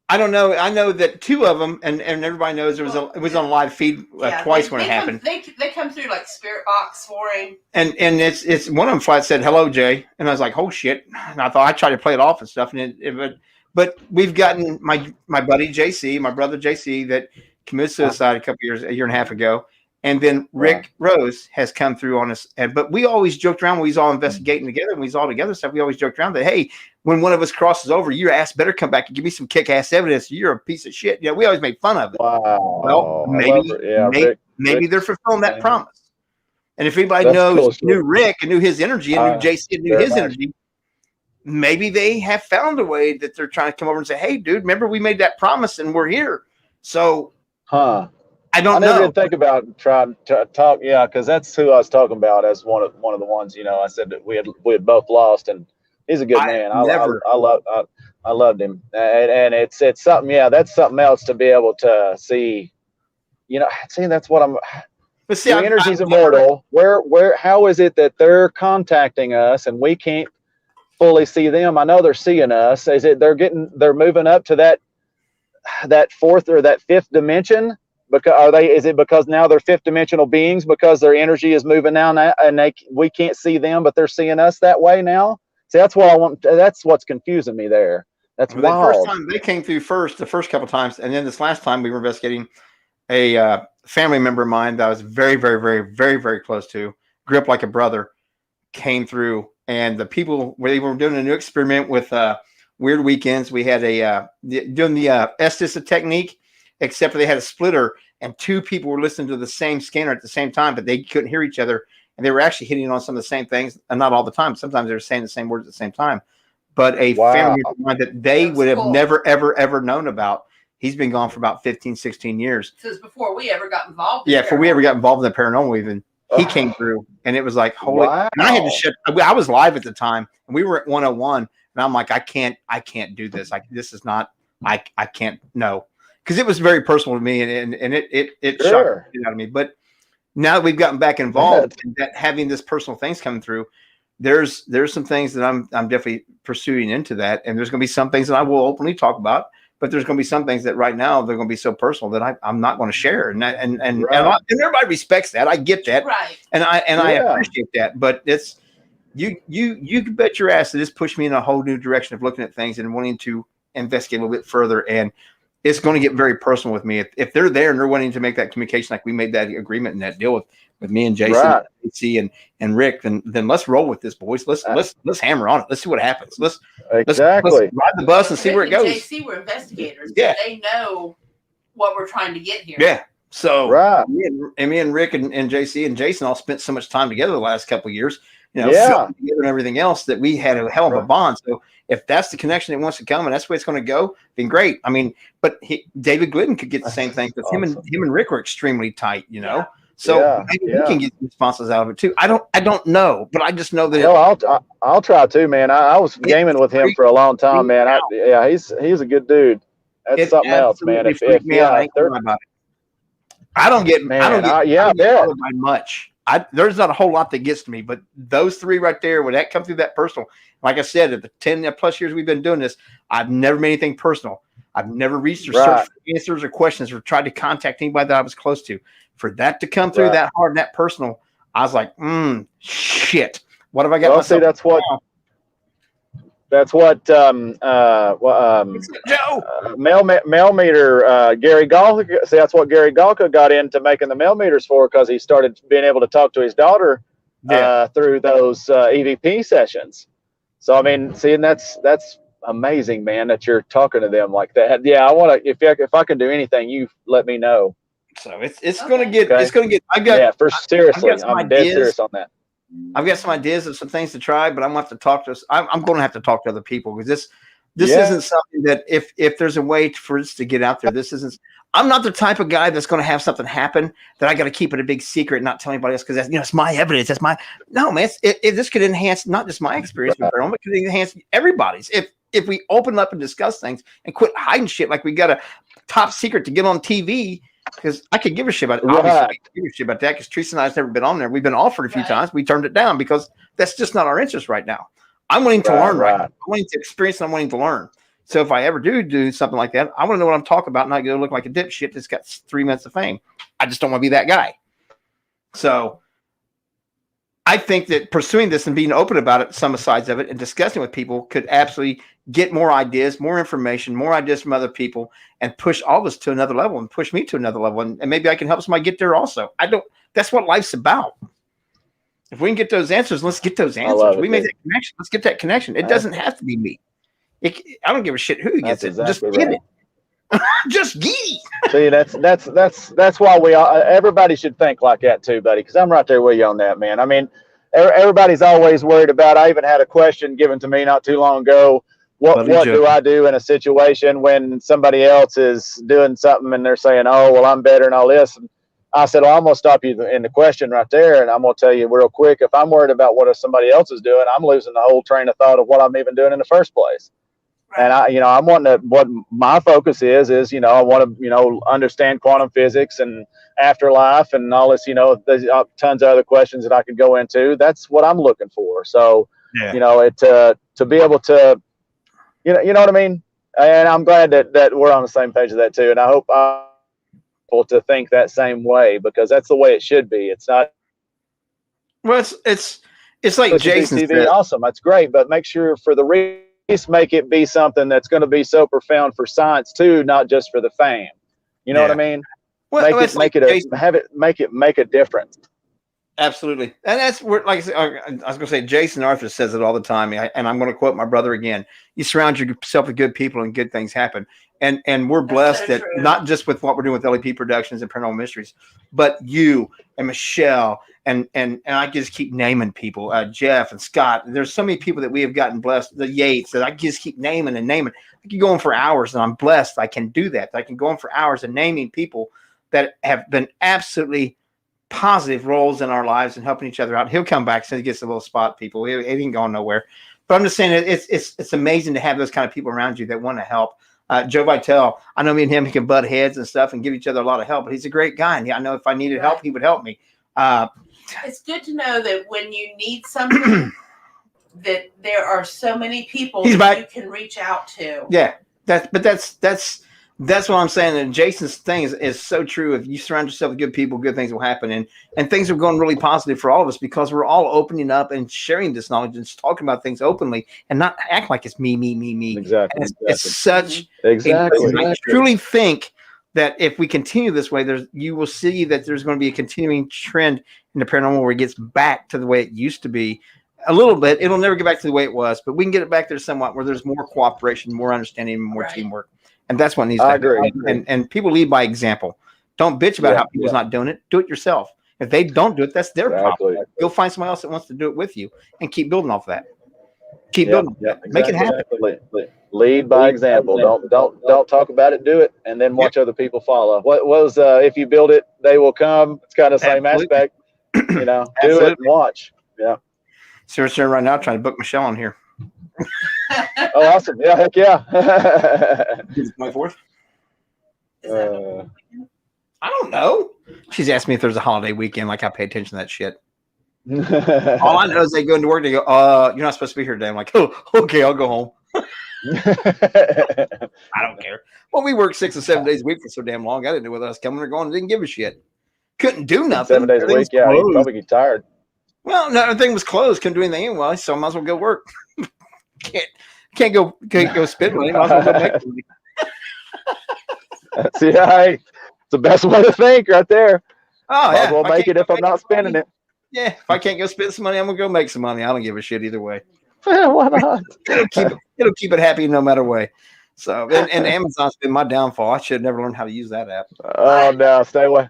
I don't know. I know that two of them, and everybody knows it was on live feed twice when it happened. They come through like spirit box for him. And it's one of them flat said, "Hello, Jay," and I was like, "Oh shit!" And I thought I tried to play it off and stuff, but we've gotten my buddy JC, my brother JC, that committed suicide a year and a half ago, and then Rick Rose has come through on us. But we always joked around when we was all investigating together, and we was all together stuff. We always joked around that, hey, when one of us crosses over, your ass better come back and give me some kick-ass evidence. You're a piece of shit. You know, we always made fun of it. Wow. Well, maybe they're fulfilling that promise. And if anybody knew Rick and knew his energy and knew JC and knew his energy, maybe they have found a way that they're trying to come over and say, hey, dude, remember we made that promise and we're here. So, I don't know. I never did think about trying to talk. Yeah, because that's who I was talking about as one of the ones. You know, I said that we had both lost, and he's a good man. I loved him, and it's something. Yeah, that's something else to be able to see. You know, see, that's what I'm. But see, energy's immortal. How is it that they're contacting us and we can't fully see them? I know they're seeing us. Is it they're moving up to that fourth or that fifth dimension? Because is it because now they're fifth dimensional beings because their energy is moving down and we can't see them, but they're seeing us that way now? See, that's what I want. That's what's confusing me there. That's wild. The first time they came through the first couple of times, and then this last time we were investigating a family member of mine that I was very, very, very, very, very close to, grew up like a brother, came through, and the people they were doing a new experiment with weird weekends. We had doing the Estes technique, except for they had a splitter and two people were listening to the same scanner at the same time, but they couldn't hear each other. And they were actually hitting on some of the same things, and not all the time. Sometimes they were saying the same words at the same time. But a family member that they would have never, ever, ever known about. He's been gone for about 15, 16 years. Since before we ever got involved. Before we ever got involved in the paranormal even. He came through, and it was like, holy. And I had to shut. I was live at the time, and we were at 101, and I'm like, I can't do this. This is not, I can't, no. Because it was very personal to me, and it shocked the shit out of me. But now that we've gotten back involved, and that having this personal things coming through, there's some things that I'm definitely pursuing into that, and there's going to be some things that I will openly talk about, but there's going to be some things that right now they're going to be so personal that I'm not going to share, and everybody respects that. I get that, right? And I appreciate that, but it's you can bet your ass that this pushed me in a whole new direction of looking at things and wanting to investigate a little bit further, and it's going to get very personal with me. If they're there and they're wanting to make that communication, like we made that agreement and that deal with me and Jason, and Rick, then let's roll with this, boys. Let's hammer on it. Let's see what happens. Let's ride the bus and see where it goes. JC were investigators. Yeah, they know what we're trying to get here. Yeah. So me and Rick and JC and Jason all spent so much time together the last couple of years, together and everything else, that we had a hell of a bond. So if that's the connection that wants to come and that's where it's going to go, then great. I mean, but David Glidden could get the same thing because him and Rick are extremely tight, Yeah. So maybe we can get responses out of it too. I don't know, but I just know that. I'll try too, man. I was gaming with him for a long time, man. He's a good dude. That's something else, man. I don't get bothered by much. There's not a whole lot that gets to me, but those three right there, when that come through that personal, like I said, at the 10 plus years we've been doing this, I've never made anything personal. I've never reached or searched for answers or questions or tried to contact anybody that I was close to. For that to come through that hard and that personal, I was like, shit. What have I got Well, myself? see, that's what Joe. mail meter Gary Galka. See, that's what Gary Galka got into making the mail meters for, because he started being able to talk to his daughter through those EVP sessions. So I mean, see, and that's amazing, man, that you're talking to them like that. Yeah, I want to. If I can do anything, you let me know. So it's gonna get it's gonna get. Seriously, some I'm dead ideas. serious on that. I've got some ideas of some things to try, but I'm gonna have to talk to us. I'm going to have to talk to other people, because this isn't something that if there's a way for this to get out there, this isn't. I'm not the type of guy that's going to have something happen that I got to keep it a big secret and not tell anybody else, because that's it's my evidence. That's my no, man. This could enhance not just my experience with paranormal, it could enhance everybody's. If we open up and discuss things and quit hiding shit like we got a top secret to get on TV. Because I could give a shit about it. Obviously, I could give a shit about that, because Teresa and I have never been on there. We've been offered a few times. We turned it down because that's just not our interest right now. I'm wanting to learn right now. I'm wanting to experience, and I'm wanting to learn. So if I ever do something like that, I want to know what I'm talking about, not going to look like a dipshit that's got 3 minutes of fame. I just don't want to be that guy. So I think that pursuing this and being open about it, some sides of it, and discussing with people could absolutely get more ideas, more information, more ideas from other people, and push all this to another level, and push me to another level. And maybe I can help somebody get there also. That's what life's about. If we can get those answers, let's get those answers. We make that connection. Let's get that connection. It doesn't have to be me. I don't give a shit who gets it. Just get it. Just get it. See, that's why everybody should think like that too, buddy. Because I'm right there with you on that, man. I mean, everybody's always worried about. I even had a question given to me not too long ago. What do I do in a situation when somebody else is doing something and they're saying, "Oh, well, I'm better," and all this? And I said, "Well, I'm gonna stop you in the question right there, and I'm gonna tell you real quick. If I'm worried about what somebody else is doing, I'm losing the whole train of thought of what I'm even doing in the first place." And I'm wanting to. What my focus is I want to understand quantum physics and afterlife and all this. There's tons of other questions that I could go into. That's what I'm looking for. So to be able to. You know what I mean? And I'm glad that we're on the same page of that too. And I hope people to think that same way, because that's the way it should be. It's not. Well, it's like Jason said. Awesome, that's great, but make sure for the race, make it be something that's going to be so profound for science too, not just for the fame. You know what I mean? Well, make a difference. Absolutely. And that's where, like I said, I was going to say, Jason Arthur says it all the time. And I'm going to quote my brother again. You surround yourself with good people and good things happen. And we're blessed that not just with what we're doing with LEP Productions and Paranormal Mysteries, but you and Michelle and I just keep naming people, Jeff and Scott. There's so many people that we have gotten blessed, the Yates, that I just keep naming and naming. I can go on for hours, and I'm blessed. I can do that. I can go on for hours and naming people that have been absolutely positive roles in our lives and helping each other out. He'll come back so he gets a little spot, people. He ain't going nowhere. But I'm just saying it's amazing to have those kind of people around you that want to help. Joe Vitale, I know me and him, he can butt heads and stuff and give each other a lot of help, but he's a great guy. And I know if I needed help, he would help me. It's good to know that when you need something, that there are so many people that you can reach out to. Yeah, that's what I'm saying. And Jason's thing is so true. If you surround yourself with good people, good things will happen. And things are going really positive for all of us, because we're all opening up and sharing this knowledge and just talking about things openly and not act like it's me. Exactly. It's such exactly. I truly think that if we continue this way, you will see that there's going to be a continuing trend in the paranormal where it gets back to the way it used to be. A little bit. It'll never get back to the way it was, but we can get it back there somewhat, where there's more cooperation, more understanding, and more teamwork. And that's what needs to happen. I agree. And people lead by example. Don't bitch about how people's not doing it. Do it yourself. If they don't do it, that's their problem. Go find somebody else that wants to do it with you and keep building off that. Keep building. Make it happen. Lead by example. Don't talk about it. Do it, and then watch other people follow. What was if you build it, they will come. It's kind of the same aspect. Do it and watch. Yeah. Seriously, right now, trying to book Michelle on here. Oh, awesome! Yeah, heck yeah. 24th. I don't know. She's asked me if there's a holiday weekend. Like, I pay attention to that shit. All I know is they go into work. They go, you're not supposed to be here today. I'm like, oh, okay, I'll go home. I don't care. Well, we work 6 or 7 days a week for so damn long. I didn't know whether I was coming or going. Didn't give a shit. Couldn't do nothing. 7 days a week. Yeah, you probably get tired. Well, no, everything was closed. Couldn't do anything anyway, so I might as well go work. can't go spend money. Might as well go make money. See, it's the best way to think right there. Oh, Might as well make it if I'm not spending it. Yeah, if I can't go spend some money, I'm gonna go make some money. I don't give a shit either way. Why not? It'll keep it happy no matter way. So and Amazon's been my downfall. I should have never learned how to use that app. Oh no, stay away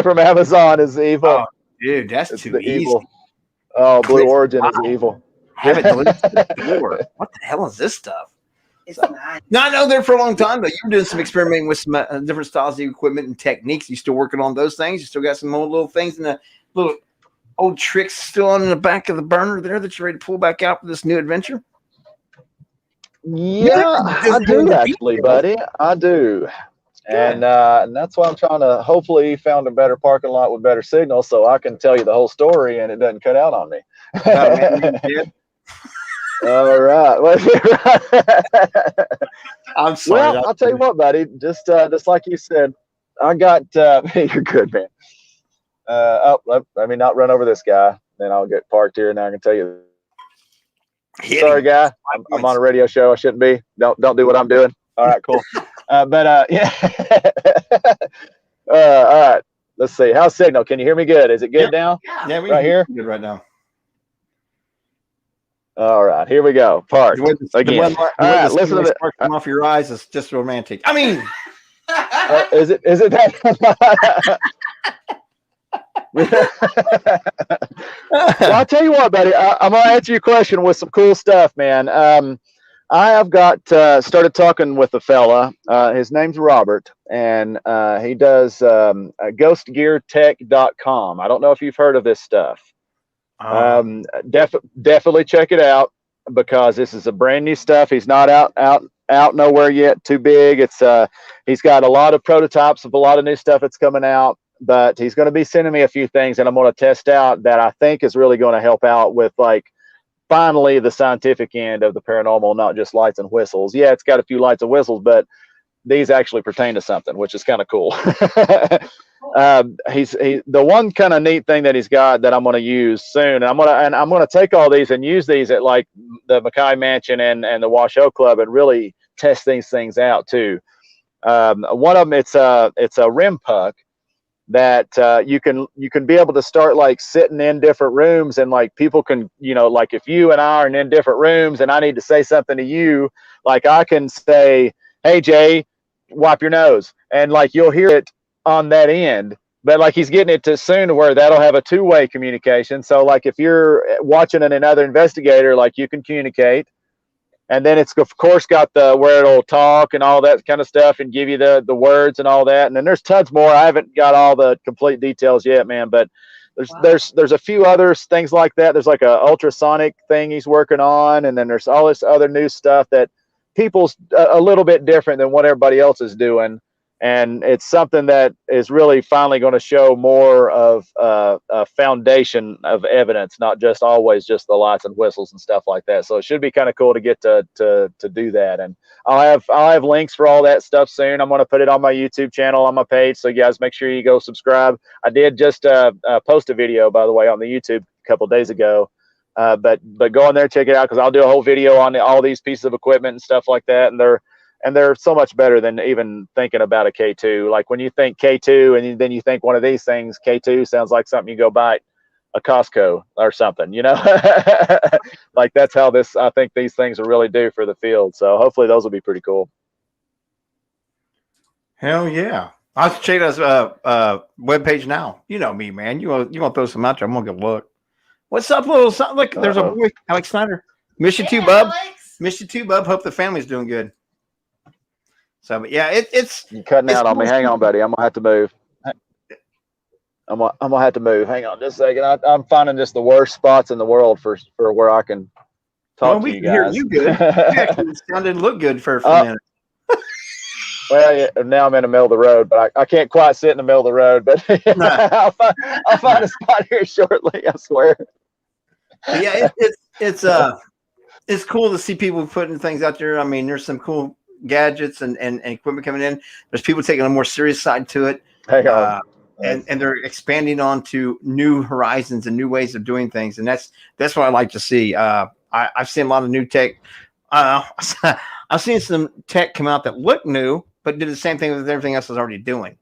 from Amazon. Is evil. Oh, dude, that's it's too the easy. evil. Oh, Blue Origin is evil. Have it delivered to the door. What the hell is this stuff? It's nice. No, I know there for a long time, but you were doing some experimenting with some different styles of equipment and techniques. You still working on those things? You still got some old little things and the little old tricks still on the back of the burner there that you're ready to pull back out for this new adventure? Yeah, I do actually, buddy. I do. And that's why I'm trying to hopefully found a better parking lot with better signal so I can tell you the whole story and it doesn't cut out on me. All right. I'm sorry. Well, I'll tell you what, buddy. Just like you said, I got you're good, man. Let me not run over this guy. Then I'll get parked here. Now I can tell you. Sorry, guy. I'm on a radio show. I shouldn't be. Don't do what I'm doing. All right, cool. Yeah. All right. Let's see. How's signal? Can you hear me good? Is it good now? Yeah, right here. Good right now. All right, here we go. Park again. All right, listen to this. Come off your eyes. It's just romantic. I mean, is it that? Well, I'll tell you what, buddy. I'm gonna answer your question with some cool stuff, man. I have got started talking with a fella. His name's Robert, and he does ghostgeartech.com. I don't know if you've heard of this stuff. Definitely check it out because this is a brand new stuff. He's not out nowhere yet. Too big. It's he's got a lot of prototypes of a lot of new stuff that's coming out, but he's going to be sending me a few things that I'm going to test out that I think is really going to help out with like finally the scientific end of the paranormal, not just lights and whistles. Yeah, it's got a few lights and whistles, but these actually pertain to something, which is kind of cool. He's the one kind of neat thing that he's got that I'm going to use soon. And I'm going to take all these and use these at like the Mackay Mansion and the Washoe Club and really test these things out too. One of them, it's a rim puck that you can be able to start like sitting in different rooms and like people can, like if you and I are in different rooms and I need to say something to you, like I can say, "Hey Jay, wipe your nose," and like you'll hear it on that end, but like he's getting it to soon to where that'll have a two-way communication. So like if you're watching another investigator, like you can communicate, and then it's of course got the where it'll talk and all that kind of stuff and give you the words and all that. And then there's tons more. I haven't got all the complete details yet, man, but there's a few other things like that. There's like a ultrasonic thing he's working on, and then there's all this other new stuff that people's a little bit different than what everybody else is doing. And it's something that is really finally going to show more of a foundation of evidence, not just always just the lights and whistles and stuff like that. So it should be kind of cool to get to do that. And I'll have links for all that stuff soon. I'm going to put it on my YouTube channel on my page. So you guys make sure you go subscribe. I did just post a video, by the way, on the YouTube a couple of days ago. But go on there, check it out, because I'll do a whole video on all these pieces of equipment and stuff like that. And they're so much better than even thinking about a K2. Like when you think K2 and then you think one of these things, K2 sounds like something you go buy at a Costco or something, like that's how I think these things will really do for the field. So hopefully those will be pretty cool. Hell yeah. I'll check us webpage now. You know me, man. You want to throw some out there, I'm going to go look. What's up, little something? Look, there's a boy, Alex Snyder. Miss you too, bub. Miss you too, bub. Hope the family's doing good. So, but yeah, it's you're cutting out on me. Hang on, buddy. I'm gonna have to move. I'm gonna have to move. Hang on just a second. I'm finding just the worst spots in the world for where I can talk to you guys. Hear you good. You actually sounded look good for a few minutes. Well, yeah, now I'm in the middle of the road, but I can't quite sit in the middle of the road. But I'll find a spot here shortly. I swear. Yeah, it's cool to see people putting things out there. I mean, there's some cool gadgets and equipment coming in. There's people taking a more serious side to it. Hang on. and they're expanding on to new horizons and new ways of doing things, and that's what I like to see. I've seen a lot of new tech. I've seen some tech come out that looked new, but did the same thing that everything else was already doing.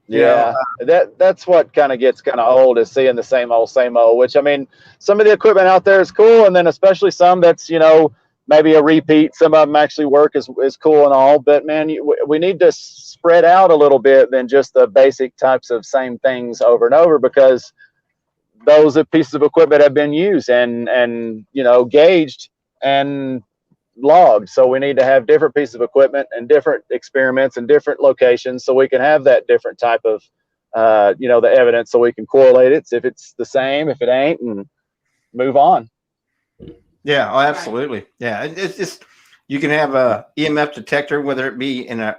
Yeah, that's what kind of gets kind of old, is seeing the same old, which, I mean, some of the equipment out there is cool. And then especially some that's, maybe a repeat. Some of them actually work is cool and all, but man, we need to spread out a little bit than just the basic types of same things over and over, because those pieces of equipment have been used and gauged and logged. So we need to have different pieces of equipment and different experiments and different locations, so we can have that different type of the evidence, so we can correlate it if it's the same, if it ain't, and move on. Yeah, oh, absolutely. Yeah, it's just, you can have a EMF detector, whether it be in a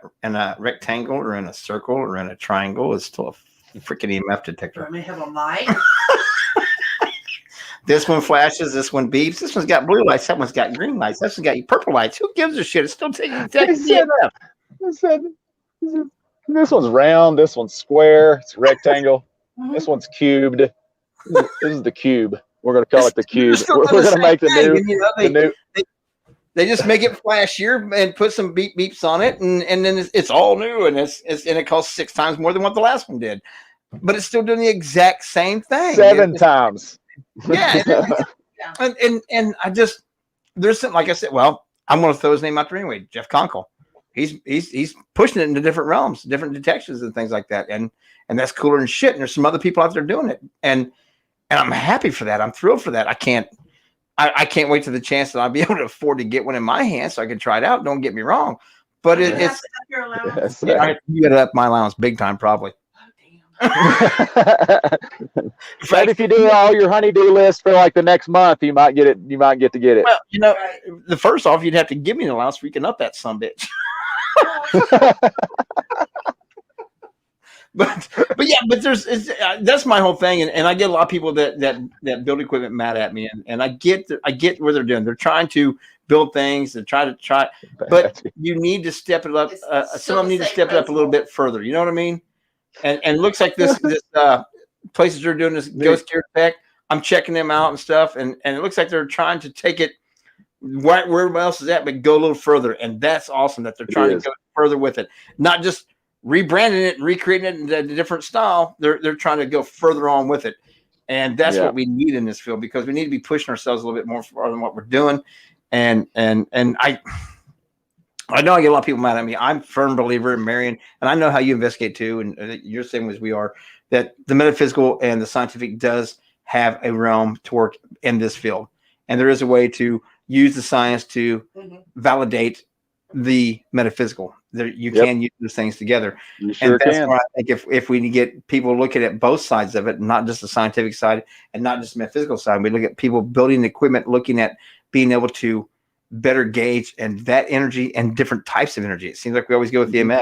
rectangle or in a circle or in a triangle. It's still a freaking EMF detector. Let me have a light. This one flashes, this one beeps, this one's got blue lights, that one's got green lights, this one's got purple lights. Who gives a shit? It's still taking EMF. This one's round, this one's square, it's rectangle, this one's cubed. This is the cube. We're going to call it the cube. We're going to make the new. They just make it flashier and put some beeps on it, and then it's all new, and it costs 6 times more than what the last one did, but it's still doing the exact same thing. 7 times. Yeah, and I just, there's something, like I said. Well, I'm going to throw his name out there anyway. Jeff Conkle. He's pushing it into different realms, different detections and things like that, and that's cooler than shit. And there's some other people out there doing it, and I'm happy for that. I'm thrilled for that. I can't wait to the chance that I'll be able to afford to get one in my hands so I can try it out. Don't get me wrong, but you got to up my allowance big time, probably. But if you do all your honeydew list for like the next month, you might get it. You might get to get it. Well, the first off, you'd have to give me an allowance so you can up that sumbitch. But that's my whole thing, and I get a lot of people that build equipment mad at me, and I get what they're doing. They're trying to build things, they're trying to try, but you need to step it up. Some of them need to step it up a little bit further. You know what I mean? And it looks like this places are doing this ghost gear tech. I'm checking them out and stuff, and it looks like they're trying to take it where everybody else is at, but go a little further. And that's awesome that they're trying to go further with it, not just rebranding it and recreating it in a different style. They're trying to go further on with it, and that's what we need in this field, because we need to be pushing ourselves a little bit more farther than what we're doing. And I know I get a lot of people mad at me. I'm a firm believer in Marion, and I know how you investigate too, and you're the same as we are, that the metaphysical and the scientific does have a realm to work in this field. And there is a way to use the science to validate the metaphysical. You can use those things together. You sure and that's can. why I think if we get people looking at both sides of it, not just the scientific side and not just the metaphysical side, we look at people building equipment, looking at being able to better gauge and that energy and different types of energy. It seems like we always go with the EMF.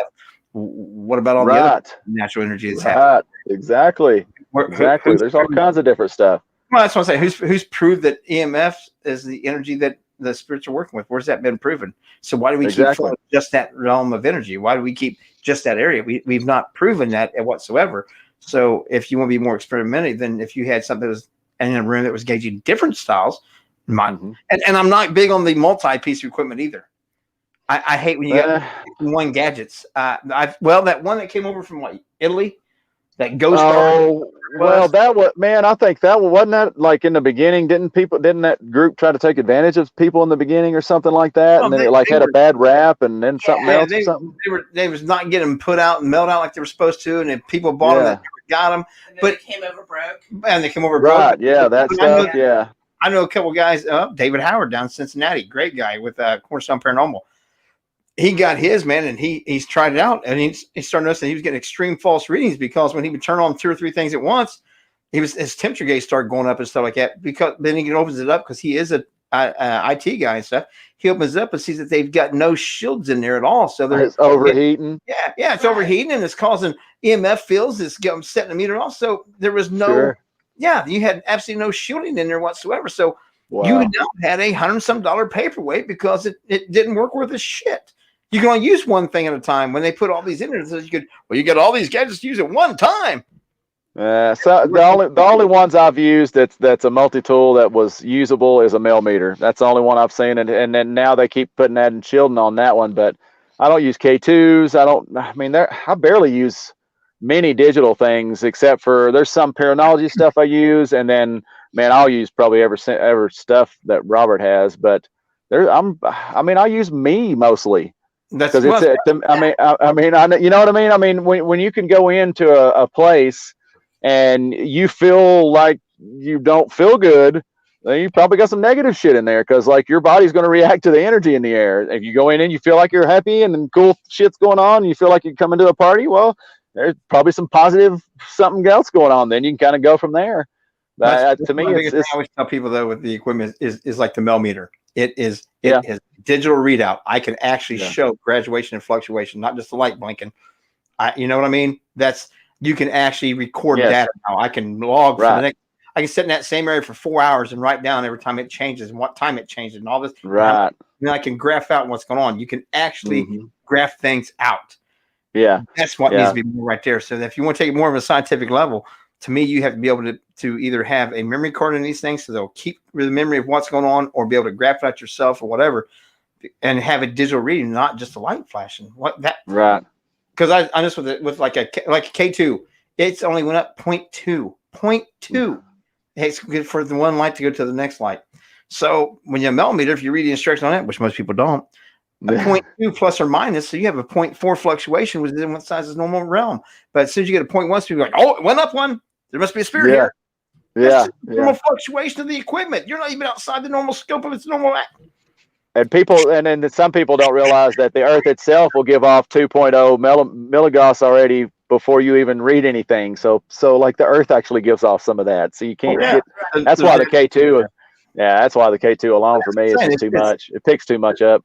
What about all the other natural energy that's happening? Exactly. There's all kinds of different stuff. Well, that's what I'm saying. Who's proved that EMF is the energy that the spirits are working with? Where's that been proven? So why do we keep just that realm of energy? Why do we keep just that area? We've not proven that whatsoever. So if you want to be more experimental, then if you had something that was in a room that was gauging different styles, and I'm not big on the multi-piece of equipment either. I hate when you get one gadgets. That one that came over from Italy, that ghost. I think that wasn't that like in the beginning. Didn't that group try to take advantage of people in the beginning or something like that? And then it had a bad rap, and then something else or something. They was not getting put out and mailed out like they were supposed to, and then people bought them that never got them. But they came over broke. And they came over broke. Right? Yeah, that stuff. I know a couple of guys. David Howard down in Cincinnati, great guy with Cornerstone Paranormal. He got his, man, and he's tried it out, and he started noticing he was getting extreme false readings, because when he would turn on 2 or 3 things at once, his temperature gauge started going up and stuff like that. Because then he opens it up, because he is a IT guy and stuff. He opens it up and sees that they've got no shields in there at all. So it's overheating. It's overheating, and it's causing EMF fields. It's setting the meter off. So there was no, you had absolutely no shielding in there whatsoever. So you now had $100-some paperweight because it didn't work worth a shit. You can only use one thing at a time. When they put all these in there, so you get all these gadgets to use at one time. So the only ones I've used that's a multi-tool that was usable is a millimeter. That's the only one I've seen, and then now they keep putting that and shielding on that one. But I don't use K2s. I barely use many digital things except for there's some paranology stuff I use, and then I'll use probably every stuff that Robert has. But I use me mostly. That's because you know what I mean. I mean, when you can go into a place and you feel like you don't feel good, then you probably got some negative shit in there because like your body's going to react to the energy in the air. If you go in and you feel like you're happy and then cool shit's going on, and you feel like you're coming to a party, well, there's probably some positive something else going on. Then you can kind of go from there. To me, it's I always tell people though with the equipment is like the millimeter. It is digital readout. I can actually show graduation and fluctuation, not just the light blinking. You know what I mean? You can actually record data now. I can log for the next. I can sit in that same area for 4 hours and write down every time it changes and what time it changes and all this. Right. And I can graph out what's going on. You can actually graph things out. Yeah. That's what needs to be more right there. So that if you want to take it more of a scientific level, to me, you have to be able to either have a memory card in these things so they'll keep the memory of what's going on, or be able to graph it out yourself or whatever, and have a digital reading, not just a light flashing. Right. Because I just with like a K2, it's only went up 0.2. 0.2. It's good for the one light to go to the next light. So when you have a millimeter, if you read the instructions on it, which most people don't, a 0.2 plus or minus, so you have a 0.4 fluctuation within what size is normal realm. But as soon as you get a 0.1, so you're like, oh, it went up one. There must be a spirit here. That's normal fluctuation of the equipment. You're not even outside the normal scope of its normal act. And then some people don't realize that the Earth itself will give off 2.0 milligauss already before you even read anything. So like the Earth actually gives off some of that. So you can't get. That's why the K2. Yeah, that's why the K2 alone for me is just too much. It picks too much up.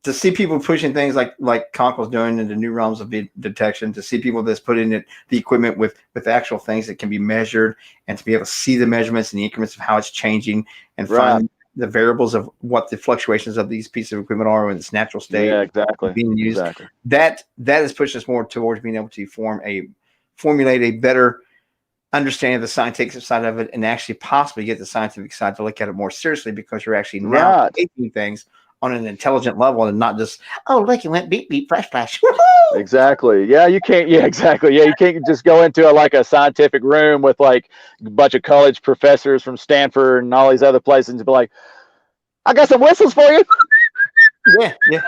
To see people pushing things like Conkle's doing into new realms of detection, to see people that's putting the equipment with actual things that can be measured, and to be able to see the measurements and the increments of how it's changing, and find the variables of what the fluctuations of these pieces of equipment are in its natural state. Yeah, exactly. Being used. Exactly. That has pushed us more towards being able to formulate a better understanding of the scientific side of it, and actually possibly get the scientific side to look at it more seriously, because you're actually now taking things on an intelligent level and not just, oh, look, it went beep, beep, flash, flash. Woo-hoo! Exactly. Yeah, you can't. Yeah, exactly. Yeah, you can't just go into a scientific room with like a bunch of college professors from Stanford and all these other places and be like, I got some whistles for you. Yeah. You're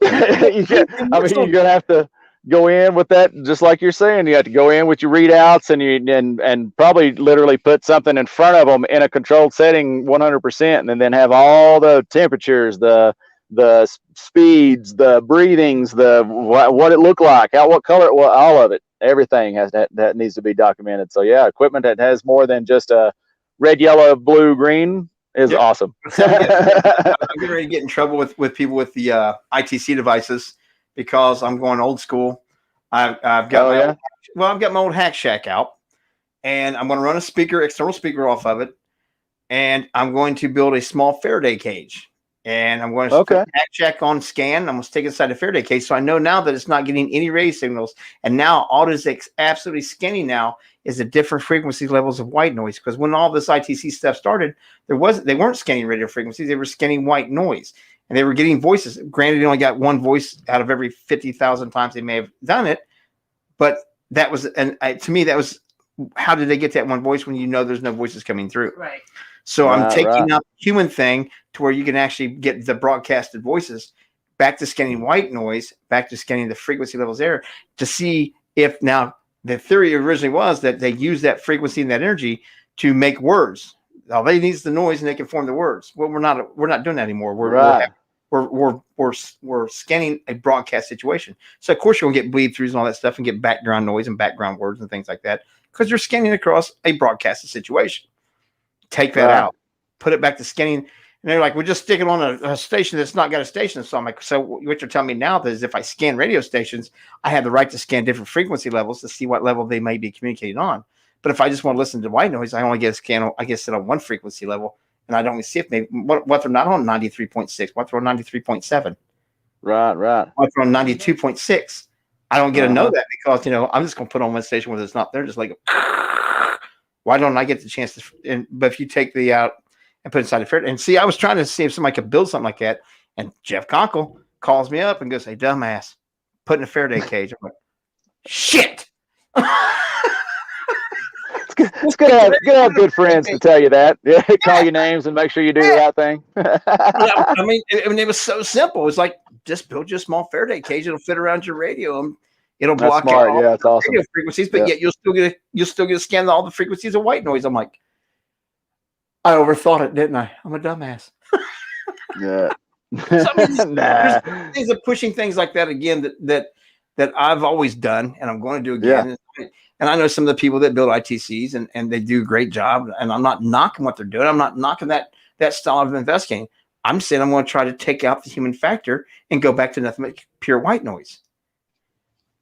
going to have to go in with that, just like you're saying. You have to go in with your readouts and probably literally put something in front of them in a controlled setting 100%, and then have all the temperatures, the speeds, the breathings, what it looked like, what color, all of it, everything that needs to be documented. So yeah, equipment that has more than just a red, yellow, blue, green is awesome. I'm getting ready to get in trouble with people with the ITC devices, because I'm going old school. I've got my old Hack Shack out, and I'm going to run a external speaker off of it, and I'm going to build a small Faraday cage, and I'm going to put Hack Shack on scan. I'm going to stick it inside the Faraday cage, so I know now that it's not getting any radio signals. And now all it is absolutely scanning now is the different frequency levels of white noise. Because when all this ITC stuff started, they weren't scanning radio frequencies; they were scanning white noise. And they were getting voices. Granted, they only got one voice out of every 50,000 times they may have done it. But that was, to me, that was, how did they get that one voice when you know there's no voices coming through? Right. So I'm taking up human thing to where you can actually get the broadcasted voices back to scanning white noise, back to scanning the frequency levels there, to see if now the theory originally was that they use that frequency and that energy to make words. All they need is the noise, and they can form the words. Well, we're not doing that anymore. We're scanning a broadcast situation. So of course you're gonna get bleed throughs and all that stuff, and get background noise and background words and things like that, because you're scanning across a broadcasted situation. Take that out, put it back to scanning. And they're like, we're just sticking on a station that's not got a station. So I'm like, so what you're telling me now is if I scan radio stations, I have the right to scan different frequency levels to see what level they may be communicating on. But if I just want to listen to white noise, I only get a scan. I get set on one frequency level, and I don't see if maybe what they're not on 93.6, what they're on 93.7. Right. If I'm on 92.6, I don't get to know that because, I'm just going to put on one station where it's not there. Just like, why don't I get the chance to? But if you take the out and put it inside the Faraday, and see, I was trying to see if somebody could build something like that. And Jeff Conkle calls me up and goes, "Hey, dumbass, put in a Faraday cage." I'm like, shit. It's good to have good friends to tell you that. Yeah, call your names and make sure you do the right thing. I mean, it was so simple. It's like, just build you a small Faraday cage. It'll fit around your radio. And it'll block out all it's the awesome. radio frequencies, but yet you'll still get to scan all the frequencies of white noise. I'm like, I overthought it, didn't I? I'm a dumbass. Yeah. So, there's things of pushing things like that again that I've always done and I'm going to do again. Yeah. And I know some of the people that build ITCs and they do a great job. And I'm not knocking what they're doing. I'm not knocking that style of investigating. I'm saying I'm going to try to take out the human factor and go back to nothing but pure white noise.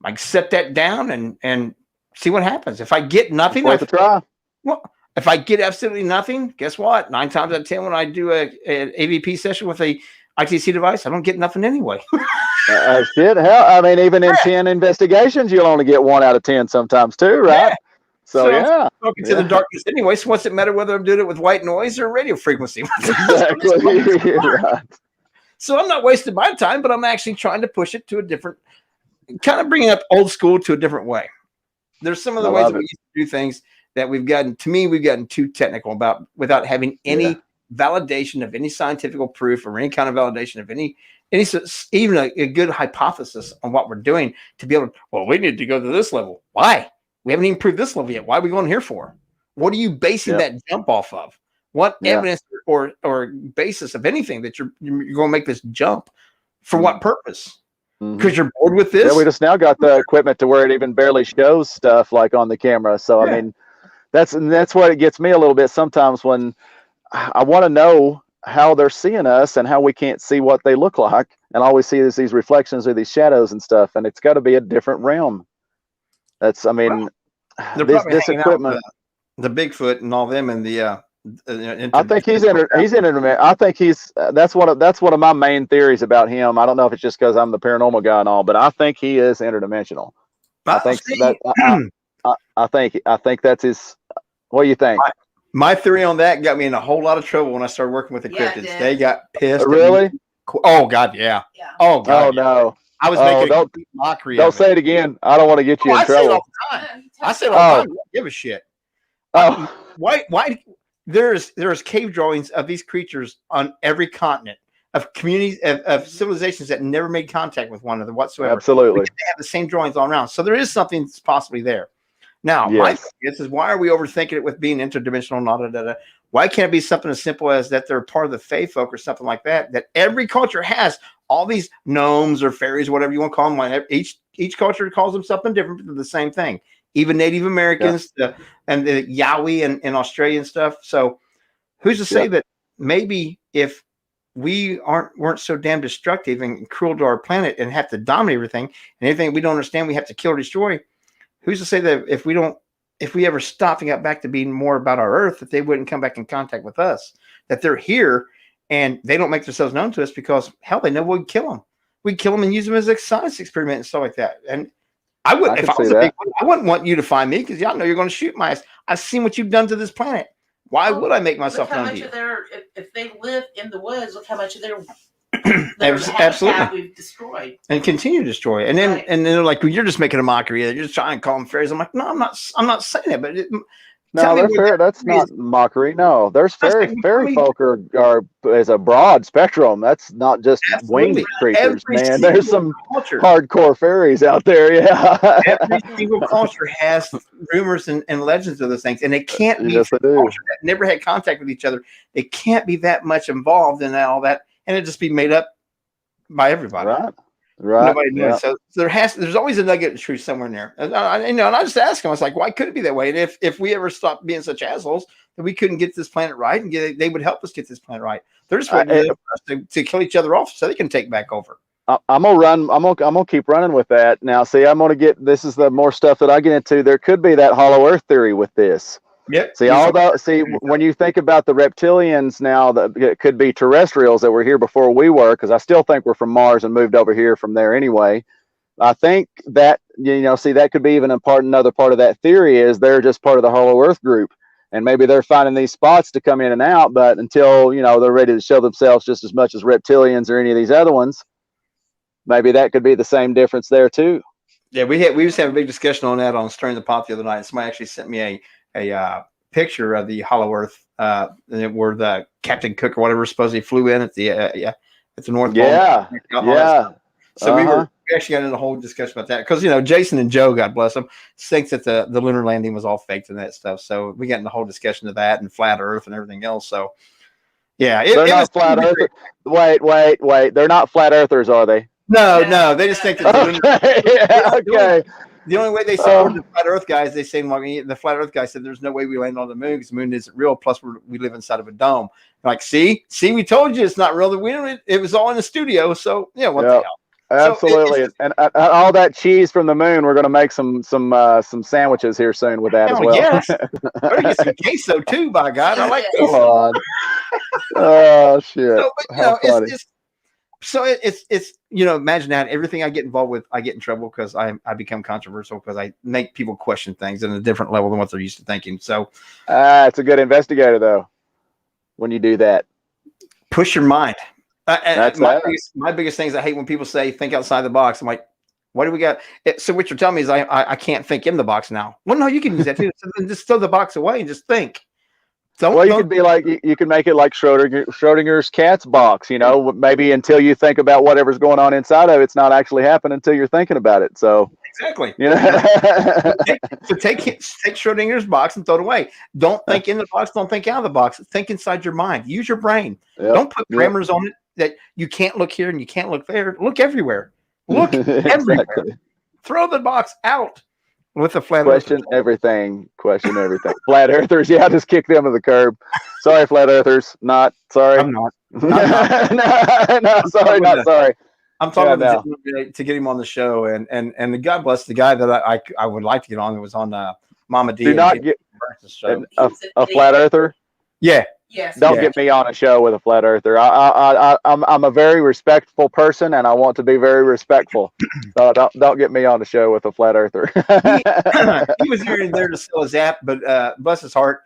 Like set that down and see what happens. If I get nothing, try. Well, if I get absolutely nothing, guess what? 9 times out of 10, when I do an AVP session with a ITC device, I don't get nothing anyway. Shit, hell, I mean, even in 10 investigations, you'll only get 1 out of 10 sometimes too, right? Yeah. So yeah, I'm talking to the darkness anyway. So what's it matter whether I'm doing it with white noise or radio frequency? Exactly. Right. So I'm not wasting my time, but I'm actually trying to push it to a different, kind of bringing up old school to a different way. There's some of the ways that we used to do things that we've gotten too technical about without having any validation of any scientific proof or any kind of validation of any even a good hypothesis on what we're doing to be able to, well, we need to go to this level. Why? We haven't even proved this level yet. Why are we going here for? What are you basing that jump off of? What evidence or basis of anything that you're going to make this jump? For what purpose? Because you're bored with this? Yeah, we just now got the equipment to where it even barely shows stuff like on the camera. So I mean, that's what it gets me a little bit sometimes when I want to know how they're seeing us and how we can't see what they look like. And all we see is these reflections or these shadows and stuff. And it's got to be a different realm. That's, I mean, this equipment, the Bigfoot and all them, and the I think he's I think that's one of my main theories about him. I don't know if it's just because I'm the paranormal guy and all, but I think he is interdimensional. I think that's his. What do you think? My theory on that got me in a whole lot of trouble when I started working with the cryptids. They got pissed. Really? Oh God, yeah. Oh God. Oh no. I was making a mockery. Don't say it again. I don't want to get you in trouble. I say it all the time. I don't give a shit. Why? There's cave drawings of these creatures on every continent of communities of civilizations that never made contact with one another whatsoever. Absolutely. They have the same drawings all around. So there is something that's possibly there. Now, my thing is why are we overthinking it with being interdimensional? Why can't it be something as simple as that they're part of the fae folk or something like that? That every culture has all these gnomes or fairies, whatever you want to call them. Each culture calls them something different, but the same thing. Even Native Americans and the Yowie and Australian stuff. So who's to say that maybe if we weren't so damn destructive and cruel to our planet and have to dominate everything and anything we don't understand, we have to kill or destroy. Who's to say that if we ever stopped and got back to being more about our Earth, that they wouldn't come back in contact with us, that they're here and they don't make themselves known to us because hell, they know we'd kill them. We'd kill them and use them as a science experiment and stuff like that. And I wouldn't, if I was a big one, I wouldn't want you to find me because y'all know you're going to shoot my ass. I've seen what you've done to this planet. Why would I make myself known to you? If they live in the woods, look how much of their absolutely we've destroyed and continue to destroy. And then and then they're like, well, you're just making a mockery. You're just trying to call them fairies. I'm like, no, I'm not saying that. But that's not mockery. No, there's fairy folk are as a broad spectrum. That's not just winged creatures, man. There's some hardcore fairies out there. Yeah, every single culture has rumors and legends of those things, and it can't be culture that never had contact with each other. It can't be that much involved in all that, and it just be made up by everybody. Right. Nobody knows. So there's always a nugget of truth somewhere in there. And I just ask them, I was like, why could it be that way? And if we ever stopped being such assholes that we couldn't get this planet right and they would help us get this planet right. They're just waiting for us to kill each other off so they can take back over. I'm gonna keep running with that. Now, see, this is the more stuff that I get into. There could be that hollow earth theory with this. Yep. See, when you think about the reptilians now, that it could be terrestrials that were here before we were, because I still think we're from Mars and moved over here from there anyway. I think that, that could be even another part of that theory is they're just part of the Hollow Earth group. And maybe they're finding these spots to come in and out, but until, they're ready to show themselves just as much as reptilians or any of these other ones, maybe that could be the same difference there too. Yeah, we just had a big discussion on that on Stirring the Pot the other night. Somebody actually sent me a picture of the Hollow Earth, where the Captain Cook or whatever supposedly flew in at the North Pole. Yeah. So we actually got into a whole discussion about that because Jason and Joe, God bless them, thinks that the lunar landing was all faked and that stuff. So we got in the whole discussion of that and flat Earth and everything else. So yeah, they're not flat earthers. Wait, they're not flat earthers, are they? No, they just think that okay. The only way they supported the flat Earth guys, they say the flat Earth guy said there's no way we land on the moon because the moon isn't real. Plus, we live inside of a dome. Like, see, we told you it's not real. It was all in the studio. So yeah, what the hell? Absolutely, so and all that cheese from the moon. We're going to make some sandwiches here soon with that as well. Yes, better get some queso too. By God, I like queso. Oh shit! So, it's imagine that everything I get involved with, I get in trouble because I become controversial because I make people question things at a different level than what they're used to thinking. So, it's a good investigator though. When you do that, push your mind. My biggest thing is I hate when people say think outside the box. I'm like, what do we got? So what you're telling me is I can't think in the box now. Well, no, you can use that too. So then just throw the box away and just think. You could be like you can make it like Schrodinger's cat's box. Maybe until you think about whatever's going on inside of it, it's not actually happening until you're thinking about it. So exactly. So take Schrodinger's box and throw it away. Don't think in the box. Don't think out of the box. Think inside your mind. Use your brain. Yep. Don't put parameters on it that you can't look here and you can't look there. Look everywhere. Look everywhere. Throw the box out with a flat Question everything. Flat earthers. Yeah, just kick them to the curb. Sorry, flat earthers. Not sorry. I'm not. No, sorry, not sorry. I'm talking to get him on the show, and God bless the guy that I would like to get on. It was on Mama D. Do not get a flat earther. Yeah. Yes. Don't get me on a show with a flat earther. I'm a very respectful person, and I want to be very respectful. So don't get me on a show with a flat earther. He was there to sell his app, but bless his heart,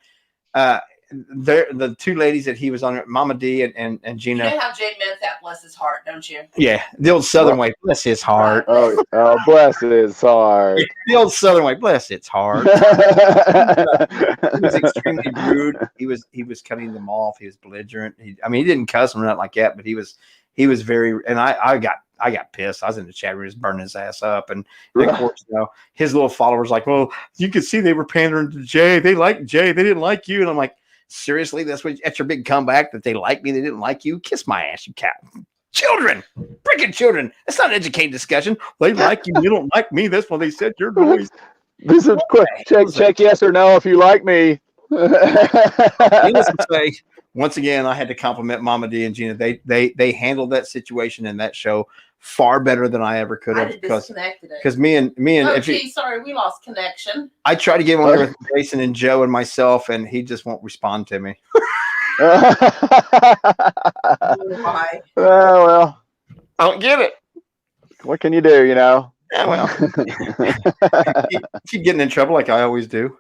the two ladies that he was on, Mama D and Gina. You know how Jay meant that, bless his heart, don't you? Yeah, the old Southern way, bless his heart. Oh, bless his heart. Yeah, the old Southern way, bless its heart. He was extremely rude. He was cutting them off. He was belligerent. He didn't cuss them or nothing like that, but he was very. And I got pissed. I was in the chat room, just burning his ass up, and of course, his little followers like, well, you could see they were pandering to Jay. They liked Jay. They didn't like you, and I'm like. Seriously, that's your big comeback that they like me, they didn't like you. Kiss my ass, you cat. Children, freaking children. That's not an educated discussion. They like you, you don't like me. That's what they said. You're noise. This is quick. Check yes or no if you like me. Needless to say, once again, I had to compliment Mama D and Gina. They handled that situation in that show far better than I ever could have because me and sorry, we lost connection. I tried to get on there with Jason and Joe and myself, and he just won't respond to me. Why? Well, I don't get it. What can you do? Yeah, well, keep getting in trouble like I always do.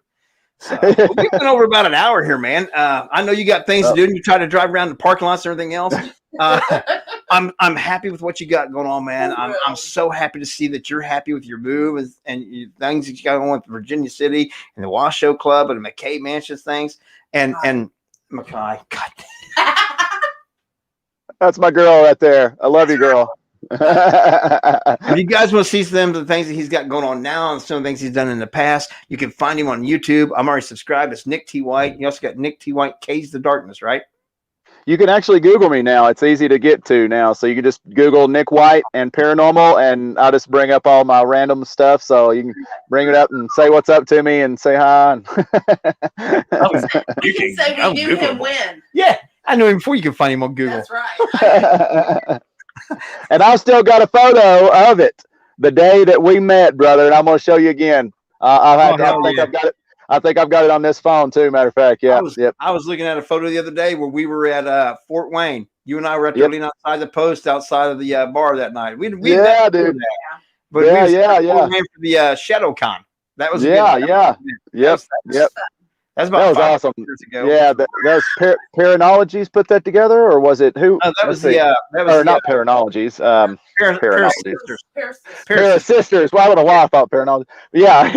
So, we've been over about an hour here, man. I know you got things to do, and you try to drive around the parking lots and everything else. I'm happy with what you got going on, man. I'm so happy to see that you're happy with your move and things that you got on with Virginia City and the Washoe Club and the McKay Mansions things and Mackay. God. That's my girl right there. I love you, girl. If you guys want to see some of the things that he's got going on now and some of the things he's done in the past, you can find him on YouTube. I'm already subscribed. It's Nick T. White. You also got Nick T. White, K's the Darkness, right? You can actually Google me now. It's easy to get to now. So you can just Google Nick White and paranormal, and I'll just bring up all my random stuff. So you can bring it up and say what's up to me and say hi. You can say we knew him when. Yeah, I knew him before you could find him on Google. That's right. And I've still got a photo of it the day that we met, brother. And I'm going to show you again. I I think I've got it on this phone too. Matter of fact, yeah. I was looking at a photo the other day where we were at Fort Wayne. You and I were at the leaning outside the post outside of the bar that night. We dude. But we for the ShadowCon. That was That's about that was awesome. Years ago. Yeah, that was Paranologies put that together, or was it who? That was not Paranologies. Parasisters. Well, I don't know why I thought Paranologies. Yeah,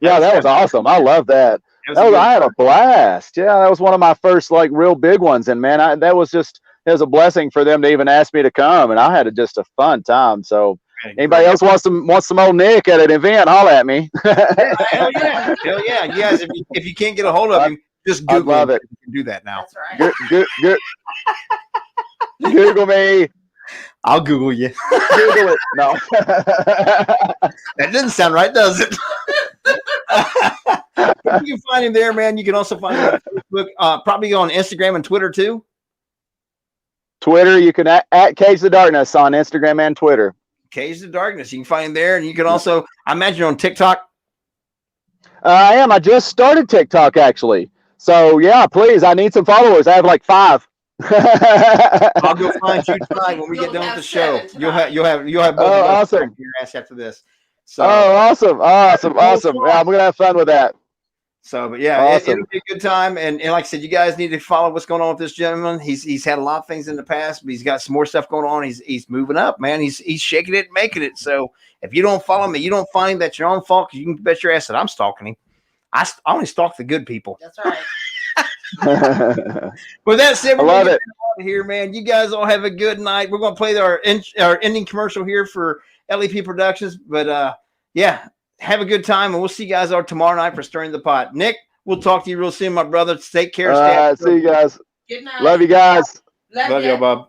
that was awesome. I love that. I had a blast. Yeah, that was one of my first like real big ones, and man, it was a blessing for them to even ask me to come, and I had just a fun time. So. Anybody else wants some old Nick at an event? Holler at me. Hell yeah! You guys, if you can't get a hold of him, just Google love it. You can do that now. That's right. Google me. I'll Google you. Google it. No. That doesn't sound right, does it? You can find him there, man. You can also find him on Facebook, probably on Instagram and Twitter too. Twitter, you can at Cage the Darkness on Instagram and Twitter. Cage the Darkness. You can find him there, and you can also, I imagine, on TikTok. I am. I just started TikTok actually. So yeah, please. I need some followers. I have like 5. I'll go find you tonight when we get done with the show. You'll have both awesome. Your ass after this. So awesome. Yeah, I'm gonna have fun with that. So, but yeah, awesome. It'll be a good time. And like I said, you guys need to follow what's going on with this gentleman. He's had a lot of things in the past, but he's got some more stuff going on. He's moving up, man. He's shaking it and making it. So if you don't follow me, you don't find him, that's your own fault, because you can bet your ass that I'm stalking him. I only stalk the good people. That's right. With that said, I love it here, man. You guys all have a good night. We're going to play our ending commercial here for LEP Productions. But yeah. Have a good time, and we'll see you guys tomorrow night for Stirring the Pot. Nick, we'll talk to you real soon, my brother. Take care. See you guys. Good night. Love you guys. Love you, Bob.